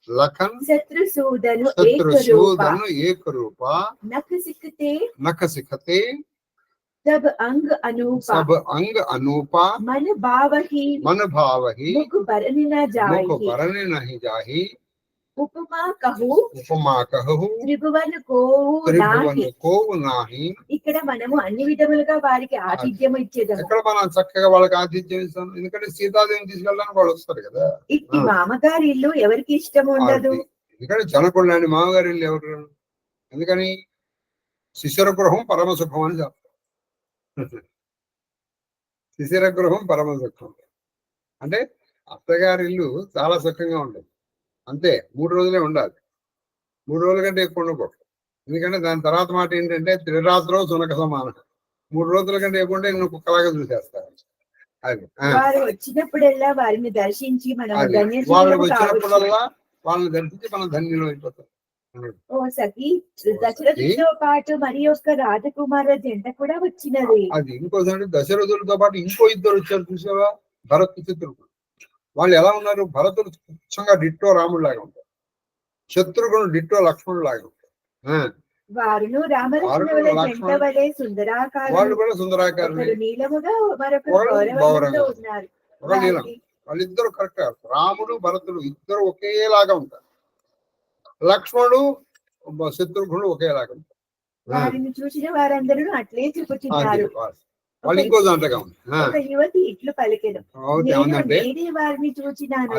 लखन शत्रुसूदनु एक रूपा नख सिखते सब अंग अनूपा मन भावहि मुख बरन नहीं जाहि उपमा कहू त्रिभुवन కోవు నాహి. ఇక్కడ మనము అన్ని విధములుగా వారికి ఆతిథ్యం ఇచ్చేదాం. ఇక్కడ మనం చక్కగా వాళ్ళకి ఆతిథ్యం ఇస్తాం, ఎందుకంటే సీతాదేవిని తీసుకెళ్ళడానికి వాళ్ళు వస్తారు కదా. ఇట్టి మామగారి ఇల్లు ఎవరికి ఇష్టం ఉండదు. ఎందుకంటే జనకుడు లాంటి మామగారి ఇల్లు ఎవరు, ఎందుకని శిశుర గృహం పరమ సుఖం అని చెప్తారు. శిశిర గృహం పరమ సుఖం. అంటే అత్తగారి ఇల్లు చాలా సుఖంగా ఉండదు, అంతే 3 రోజులే ఉండాలి. 3 రోజుల కంటే ఎక్కువ ఉండకూడదు. ఎందుకంటే దాని తర్వాత మాట ఏంటంటే త్రిరాత్రో సునక సమానం. 3 రోజుల కంటే ఎక్కువ ఉంటే నువ్వు కుక్కలాగా చూసేస్తారు. అది వారు వచ్చినప్పుడల్లా వారిని దర్శించి మనం వాళ్ళు వచ్చినప్పుడల్లా వాళ్ళని దర్శించి మనం ధన్యులు అయిపోతాం. ఓ సఖి, దశరథుడితో పాటు మరి యొక్క రాజకుమార జంట కూడా వచ్చినది. అది ఇంకోసారి దశరథులతో పాటు ఇంకో 2 వచ్చారు చూసావా, భరత్ శత్రుఘ్నుడు. వాళ్ళు ఎలా ఉన్నారు? భరతుడు స్వచ్ఛంగా డిట్టో రాముడు లాగా ఉంటారు, శత్రుఘ్నుడు డిట్టో లక్ష్మణుడు లాగా ఉంటారు. వారును రామలక్ష్మణుల జంట వలె సుందరాకారం, వాళ్ళు కూడా సుందరాకారులు, నీలముగా మరొకరు ఉన్నారు. వాళ్ళిద్దరు కరెక్ట్. రాముడు భరతుడు ఇద్దరు ఒకేలాగా ఉంటారు, లక్ష్మణుడు శత్రుఘ్నుడు ఒకేలాగా ఉంటారు. వారిని చూసిన వారందరూ అట్లే చెప్పుచున్నారు. వాళ్ళు ఇంకో దాంట్లోగా ఉంది. ఒక యువతి ఇట్లు పలికెను, వారిని చూచినాను,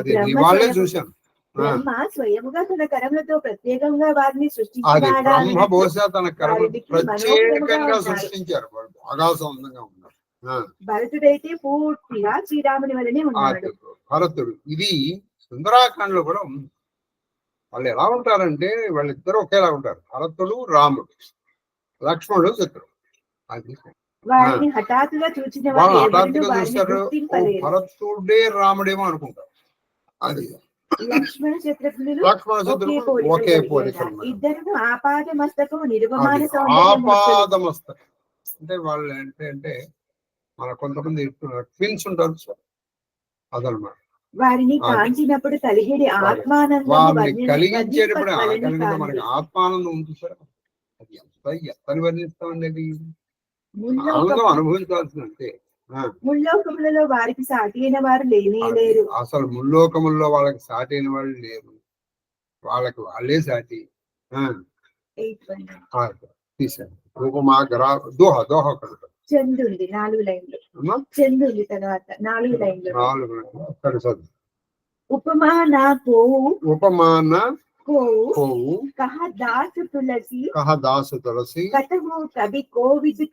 వాళ్ళే చూశాను. బ్రహ్మ స్వయముగా తన కరములతో ప్రత్యేకంగా వారిని సృష్టించాడా? బ్రహ్మ బహుశా తన కరములు ప్రత్యేకంగా సృష్టించారు, బాగా సొంతంగా ఉన్నారు. భరతుడైతే పూర్తిగా శ్రీరాముని వలనే ఉన్నాడు. భరతుడు ఇది సుందరాకాండలో కూడా ఉంది. వాళ్ళు ఎలా ఉంటారంటే వాళ్ళిద్దరు ఒకేలా ఉంటారు, భరతుడు రాముడు, లక్ష్మణుడు శత్రుడు. అది వారిని హఠాత్తుగా చూసిన వాళ్ళు హఠాత్తుగా చూస్తారు, భరతుడే రాముడేమో అనుకుంటారు. అది లక్ష్మణ శత్రుఘ్నులు ఒకే పోలిక. ఇద్దరు ఆపాదమస్తకం నిర్వమాన ఆపాదమస్తకం అంటే వాళ్ళు అంటే మన కొంతమంది ట్విన్స్ ఉంటారు సార్, అదనమాట. వారిని కాంచినప్పుడు కలిగేది ఆత్మానందం, వారిని కలిగించేటప్పుడు మనకి ఆత్మానందం ఉంది సార్. అది ఎంత వర్ణిస్తామండి, అది ఆనందం అనుభవించాల్సిందంటే. ముల్లోకములలో వారికి సాటి అయిన వారు లేనే లేరు. అసలు ముల్లోకముల్లో వాళ్ళకి సాటి అయిన వాళ్ళు లేరు, వాళ్ళకి వాళ్ళే సాటి. తీసాను రూపమా గ్రా దోహ దోహ కలుగుతాం. చందుంది 4 లైన్లు, చందుంది తర్వాత 4 లైన్లు. 4 చదువు. ఉపమాన కోవు, ఉపమాన కోవు కహ దాసు తులసి కతహు కవి కోవిద్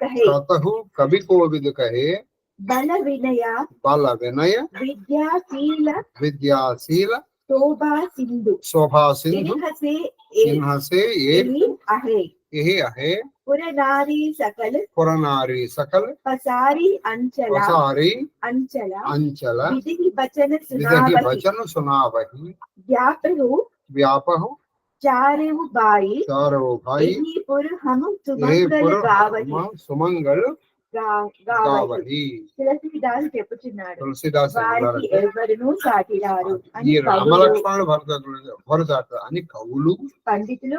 కహే బల వినయ విద్యాశీల శోభా సింధు అహే పురనారీ సకల పసారి అంచల విధి వచన సునావహి వ్యాపహు చారేవు బాయి పుర హము సుమంగళ గావహి. తులసిదాసు చెప్పుచున్నాడు, వారికి ఎవరునూ సాటిరారు ఈ రామలక్ష్మణులు భరతుడు అని కవులు పండితులు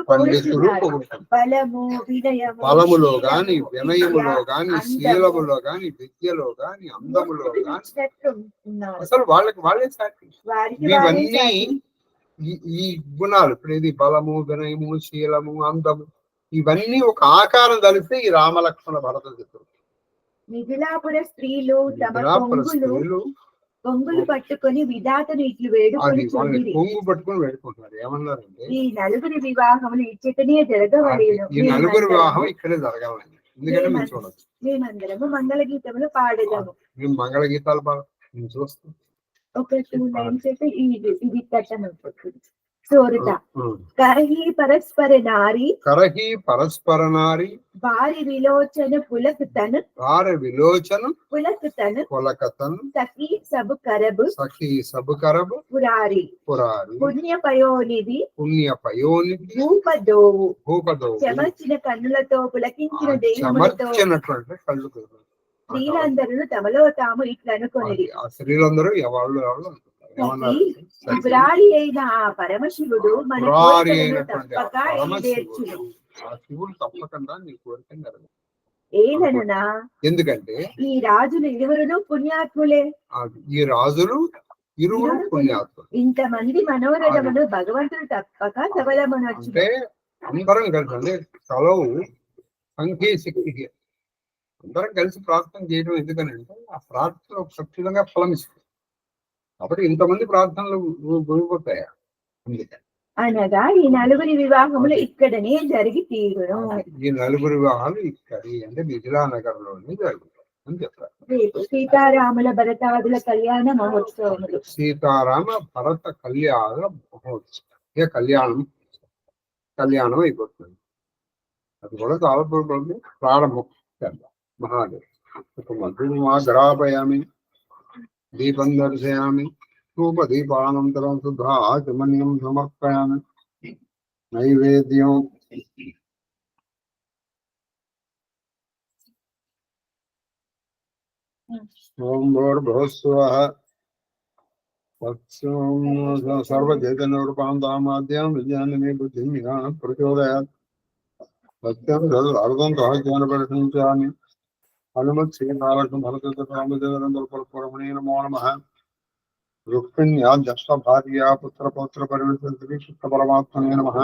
బలములో గాని, వినయములో గాని, శీలములో గాని, విద్యలో గాని, అందములో గాని అసలు వాళ్ళే సాటి. ఇవన్నీ ఈ గుణాలు ఇప్పుడు ఇది బలము, వినయము, శీలము, అందము ఇవన్నీ ఒక ఆకారం కలిస్తే ఈ రామలక్ష్మణ భరత చిత్రం. మిథిలాపుర స్త్రీలు తమ కొంగులు పట్టుకొని విధాతను ఇట్లు వేడుకొని కొంగు పట్టుకొని వేడుకుంటున్నారు. ఏమన్నారంటే ఈ నలుగురి వివాహములు ఇచ్చటనే జరగవలేను, ఈ నలుగురి వివాహం ఇక్కడే జరగాలని. ఎందుకంటే మేము చూడొచ్చు, మేమందరము మంగళ గీతములు పాడేదాము. మేము మంగళ గీతాలు మేము చూస్తాం. ఒక 2 లైన్స్ అయితే ఇది కట్టను. సోరుట కరహి పరస్పర నారి వారి విలోచన పులకతను సఖీ సబు కరబు పురారి పుణ్యపయోనిధి భూపదోవు చెమర్చిన కన్నులతో పులకించిన దేహములతో స్త్రీలందరూ తమలో తాము ఇట్లా అనుకునేది. స్త్రీలందరూ ఎవరు పురారి అయిన ఆ పరమశివుడు మన తప్పకుండా నీ కోరిక ఏలననా, ఎందుకంటే ఈ రాజులు ఇరువురును పుణ్యాత్ములే. ఈ రాజులు ఇరువురు పుణ్యాత్ములు. ఇంతమంది మనోరథములు భగవంతుడు తప్పక సబలమనొచ్చు. అంటే అందరం కలిసి కలవు సంఖ్య శక్తికి అందరం కలిసి ప్రార్థన చేయడం. ఎందుకనంటే ఆ ప్రార్థన ఖచ్చితంగా ఫలమిస్తుంది. కాబట్టి ఇంతమంది ప్రార్థనలు గురిపోతాయా అనగా ఈ నలుగురి వివాహములు ఇక్కడనే జరిగి తీరును. ఈ నలుగురి వివాహాలు ఇక్కడ అంటే మిథిలా నగరంలోనే జరుగుతాయి అని చెప్తారు. సీతారాముల భరతాదుల కళ్యాణ మహోత్సవములు. సీతారామ భరత కళ్యాణ మహోత్సవం. ఇక కళ్యాణం అయిపోతుంది. అది కూడా చాలా ప్రారంభం చేద్దాం. మహాదేవ్ గ్రాపయామి, దీపం దర్శయామి, ధూపదీపానంతరం శుద్ధాచమన్యం సమర్పయామి. నైవేద్యం ఓం భూర్భువస్సువః సర్వచైతన్యరూపాంతామాద్యం విజ్ఞానమే బుద్ధిం జ్ఞానం ప్రచోదయాత్. సత్యం అర్థం సహజ్ఞానపరిశంచామి. హనుమత్ శ్రీకాళకం భరతరమణే నమో నమః. రుక్మిణ్యా జ్యేష్ఠ భార్యా పుత్ర పరివర్తన శుద్ధ పరమాత్మనే నమః.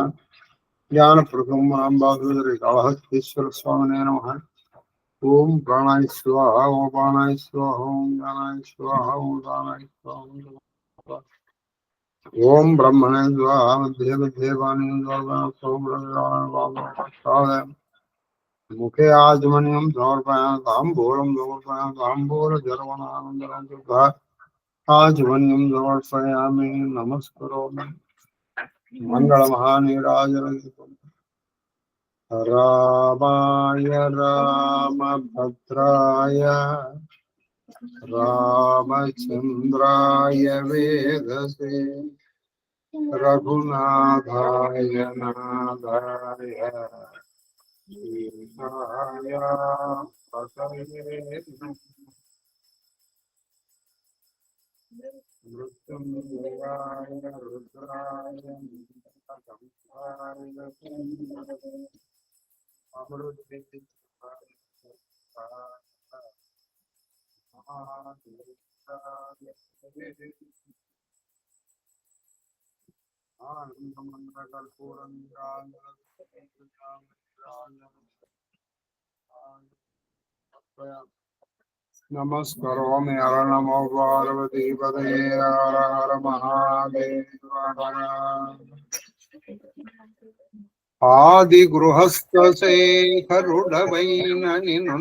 జ్ఞాన ప్రసంబాధురి కాళహస్తీశ్వర స్వామినే నమః. ఓం ప్రాణాయ స్వాహ, ఓం ప్రాణాయ స్వాహ, ఓం జ్ఞానాయ స్వాహ, ఓం దానాయ స్వాహ. ఓం బ్రహ్మణే స్వాహ, మధ్యే మధ్యే వాణి ముఖే ఆజమన్యం సమర్పయామి. తాంబూలం సమర్పయామి. తాంబూల జర్వణానందరం ఆజమన్యం సమర్పయామి. నమస్కరోమి. మంగళ మహానీరాజన రామాయ రామభద్రాయ రామచంద్రాయ వేదసే రఘునాథాయ నాథాయ సీతాయ పతయే మృత్యుంజయాయ రుద్రాయ నమస్కరోమి. హర నమో పార్వతీ పదే. హర హర మహాదేవ. ఆది గృహస్థ శేఖరుడవైన నిను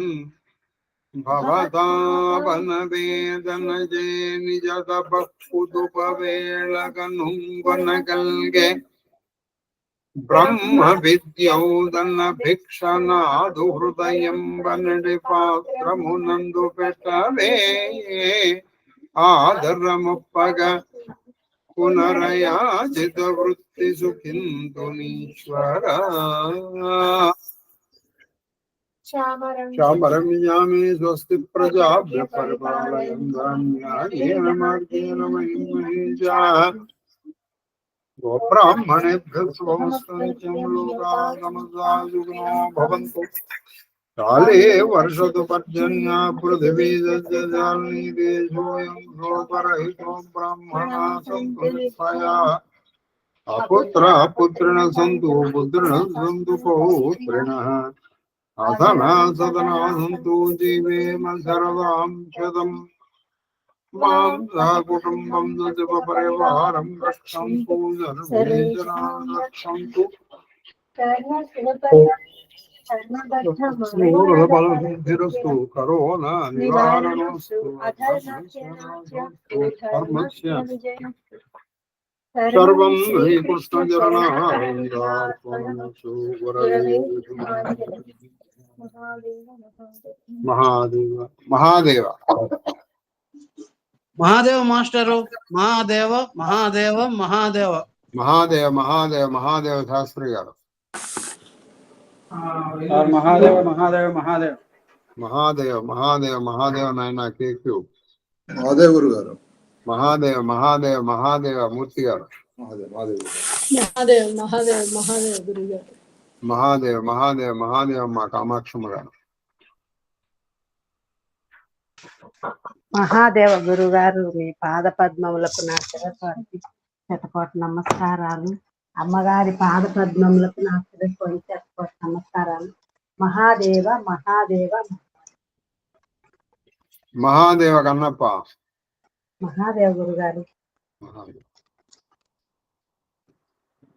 భవతాపన వేదన జే నిజ తపస్సుదుపవేళగనుంగొనగల్గే బ్రహ్మ విద్యౌదన భిక్షనాదు హృదయం వనడి పాత్రమునందు పెట్టవే ఆదరముప్పగ పునరయాజిత వృత్తి సుఖిందునీశ్వర. శామరమ్యామి స్వస్తి ప్రజాభ్య పరిపాలయంతాన్యాయేన మార్గేణ మహిం మహీజాః. గోబ్రాహ్మణేభ్యః శుభమస్తు. నిత్యం లోకాః సమస్తాః సుఖినో భవంతు. కాలే వర్షతు పర్జన్య పృథివీ సస్యశాలినీ దేశోऽयं శోకరహితో బ్రాహ్మణాः సంతు నిర్భయాః. అపుత్రः పుత్రిణः సంతు పుత్రిణः సంతు పౌత్రిణः. అసనా సదనా సంతు జీవేమ శరదాం శతం. మాం సహ కుటుంబం సచివ పరివారం రక్షంతు. సర్వే జనాః రక్షంతు. బలసిద్ధిరస్తు. కరోనా నివారణోస్తు. ధర్మస్య సర్వం శ్రీకృష్ణచరణారవిందార్పణమస్తు. మహాదేవ మహాదేవ మహాదేవ మాస్టరు. మహాదేవ మహాదేవ మహాదేవ మహాదేవ మహాదేవ మహాదేవ శాస్త్రి గారు. మహాదేవ మహాదేవ మహాదేవ మహాదేవ మహాదేవ మహాదేవ నాయన కేక్యూ. మహాదేవ గురు గారు. మహాదేవ మహాదేవ మహాదేవ మూర్తి గారు. మహాదేవ మహాదేవ మహాదేవ్ మహాదేవ్ మహాదేవ్ గురుగారు. మహాదేవ మహాదేవ మహాదేవ మా కామాక్షమ్మ గారు. మహాదేవ గురుగారు, మీ పాద పద్మములకు నా శిరస్సు శతకోటి నమస్కారాలు. అమ్మగారి పాద పద్మములకు నా శిరస్సు శతకోటి నమస్కారాలు. మహాదేవ మహాదేవ మహాదేవ కన్నప్ప. మహాదేవ గురుగారు.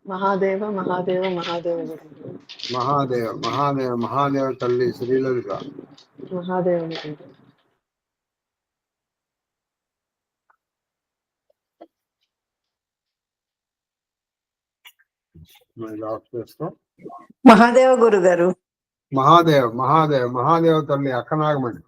మహాదేవ మహాదేవ మహాదేవ గురుగారు. మహాదేవ మహాదేవ మహాదేవ తల్లి శ్రీలలిత. మహాదేవ లాక్ చేసుకో. మహాదేవ గురుగారు. మహాదేవ్ మహాదేవ్ మహాదేవ్ తల్లి అక్కనాగమణి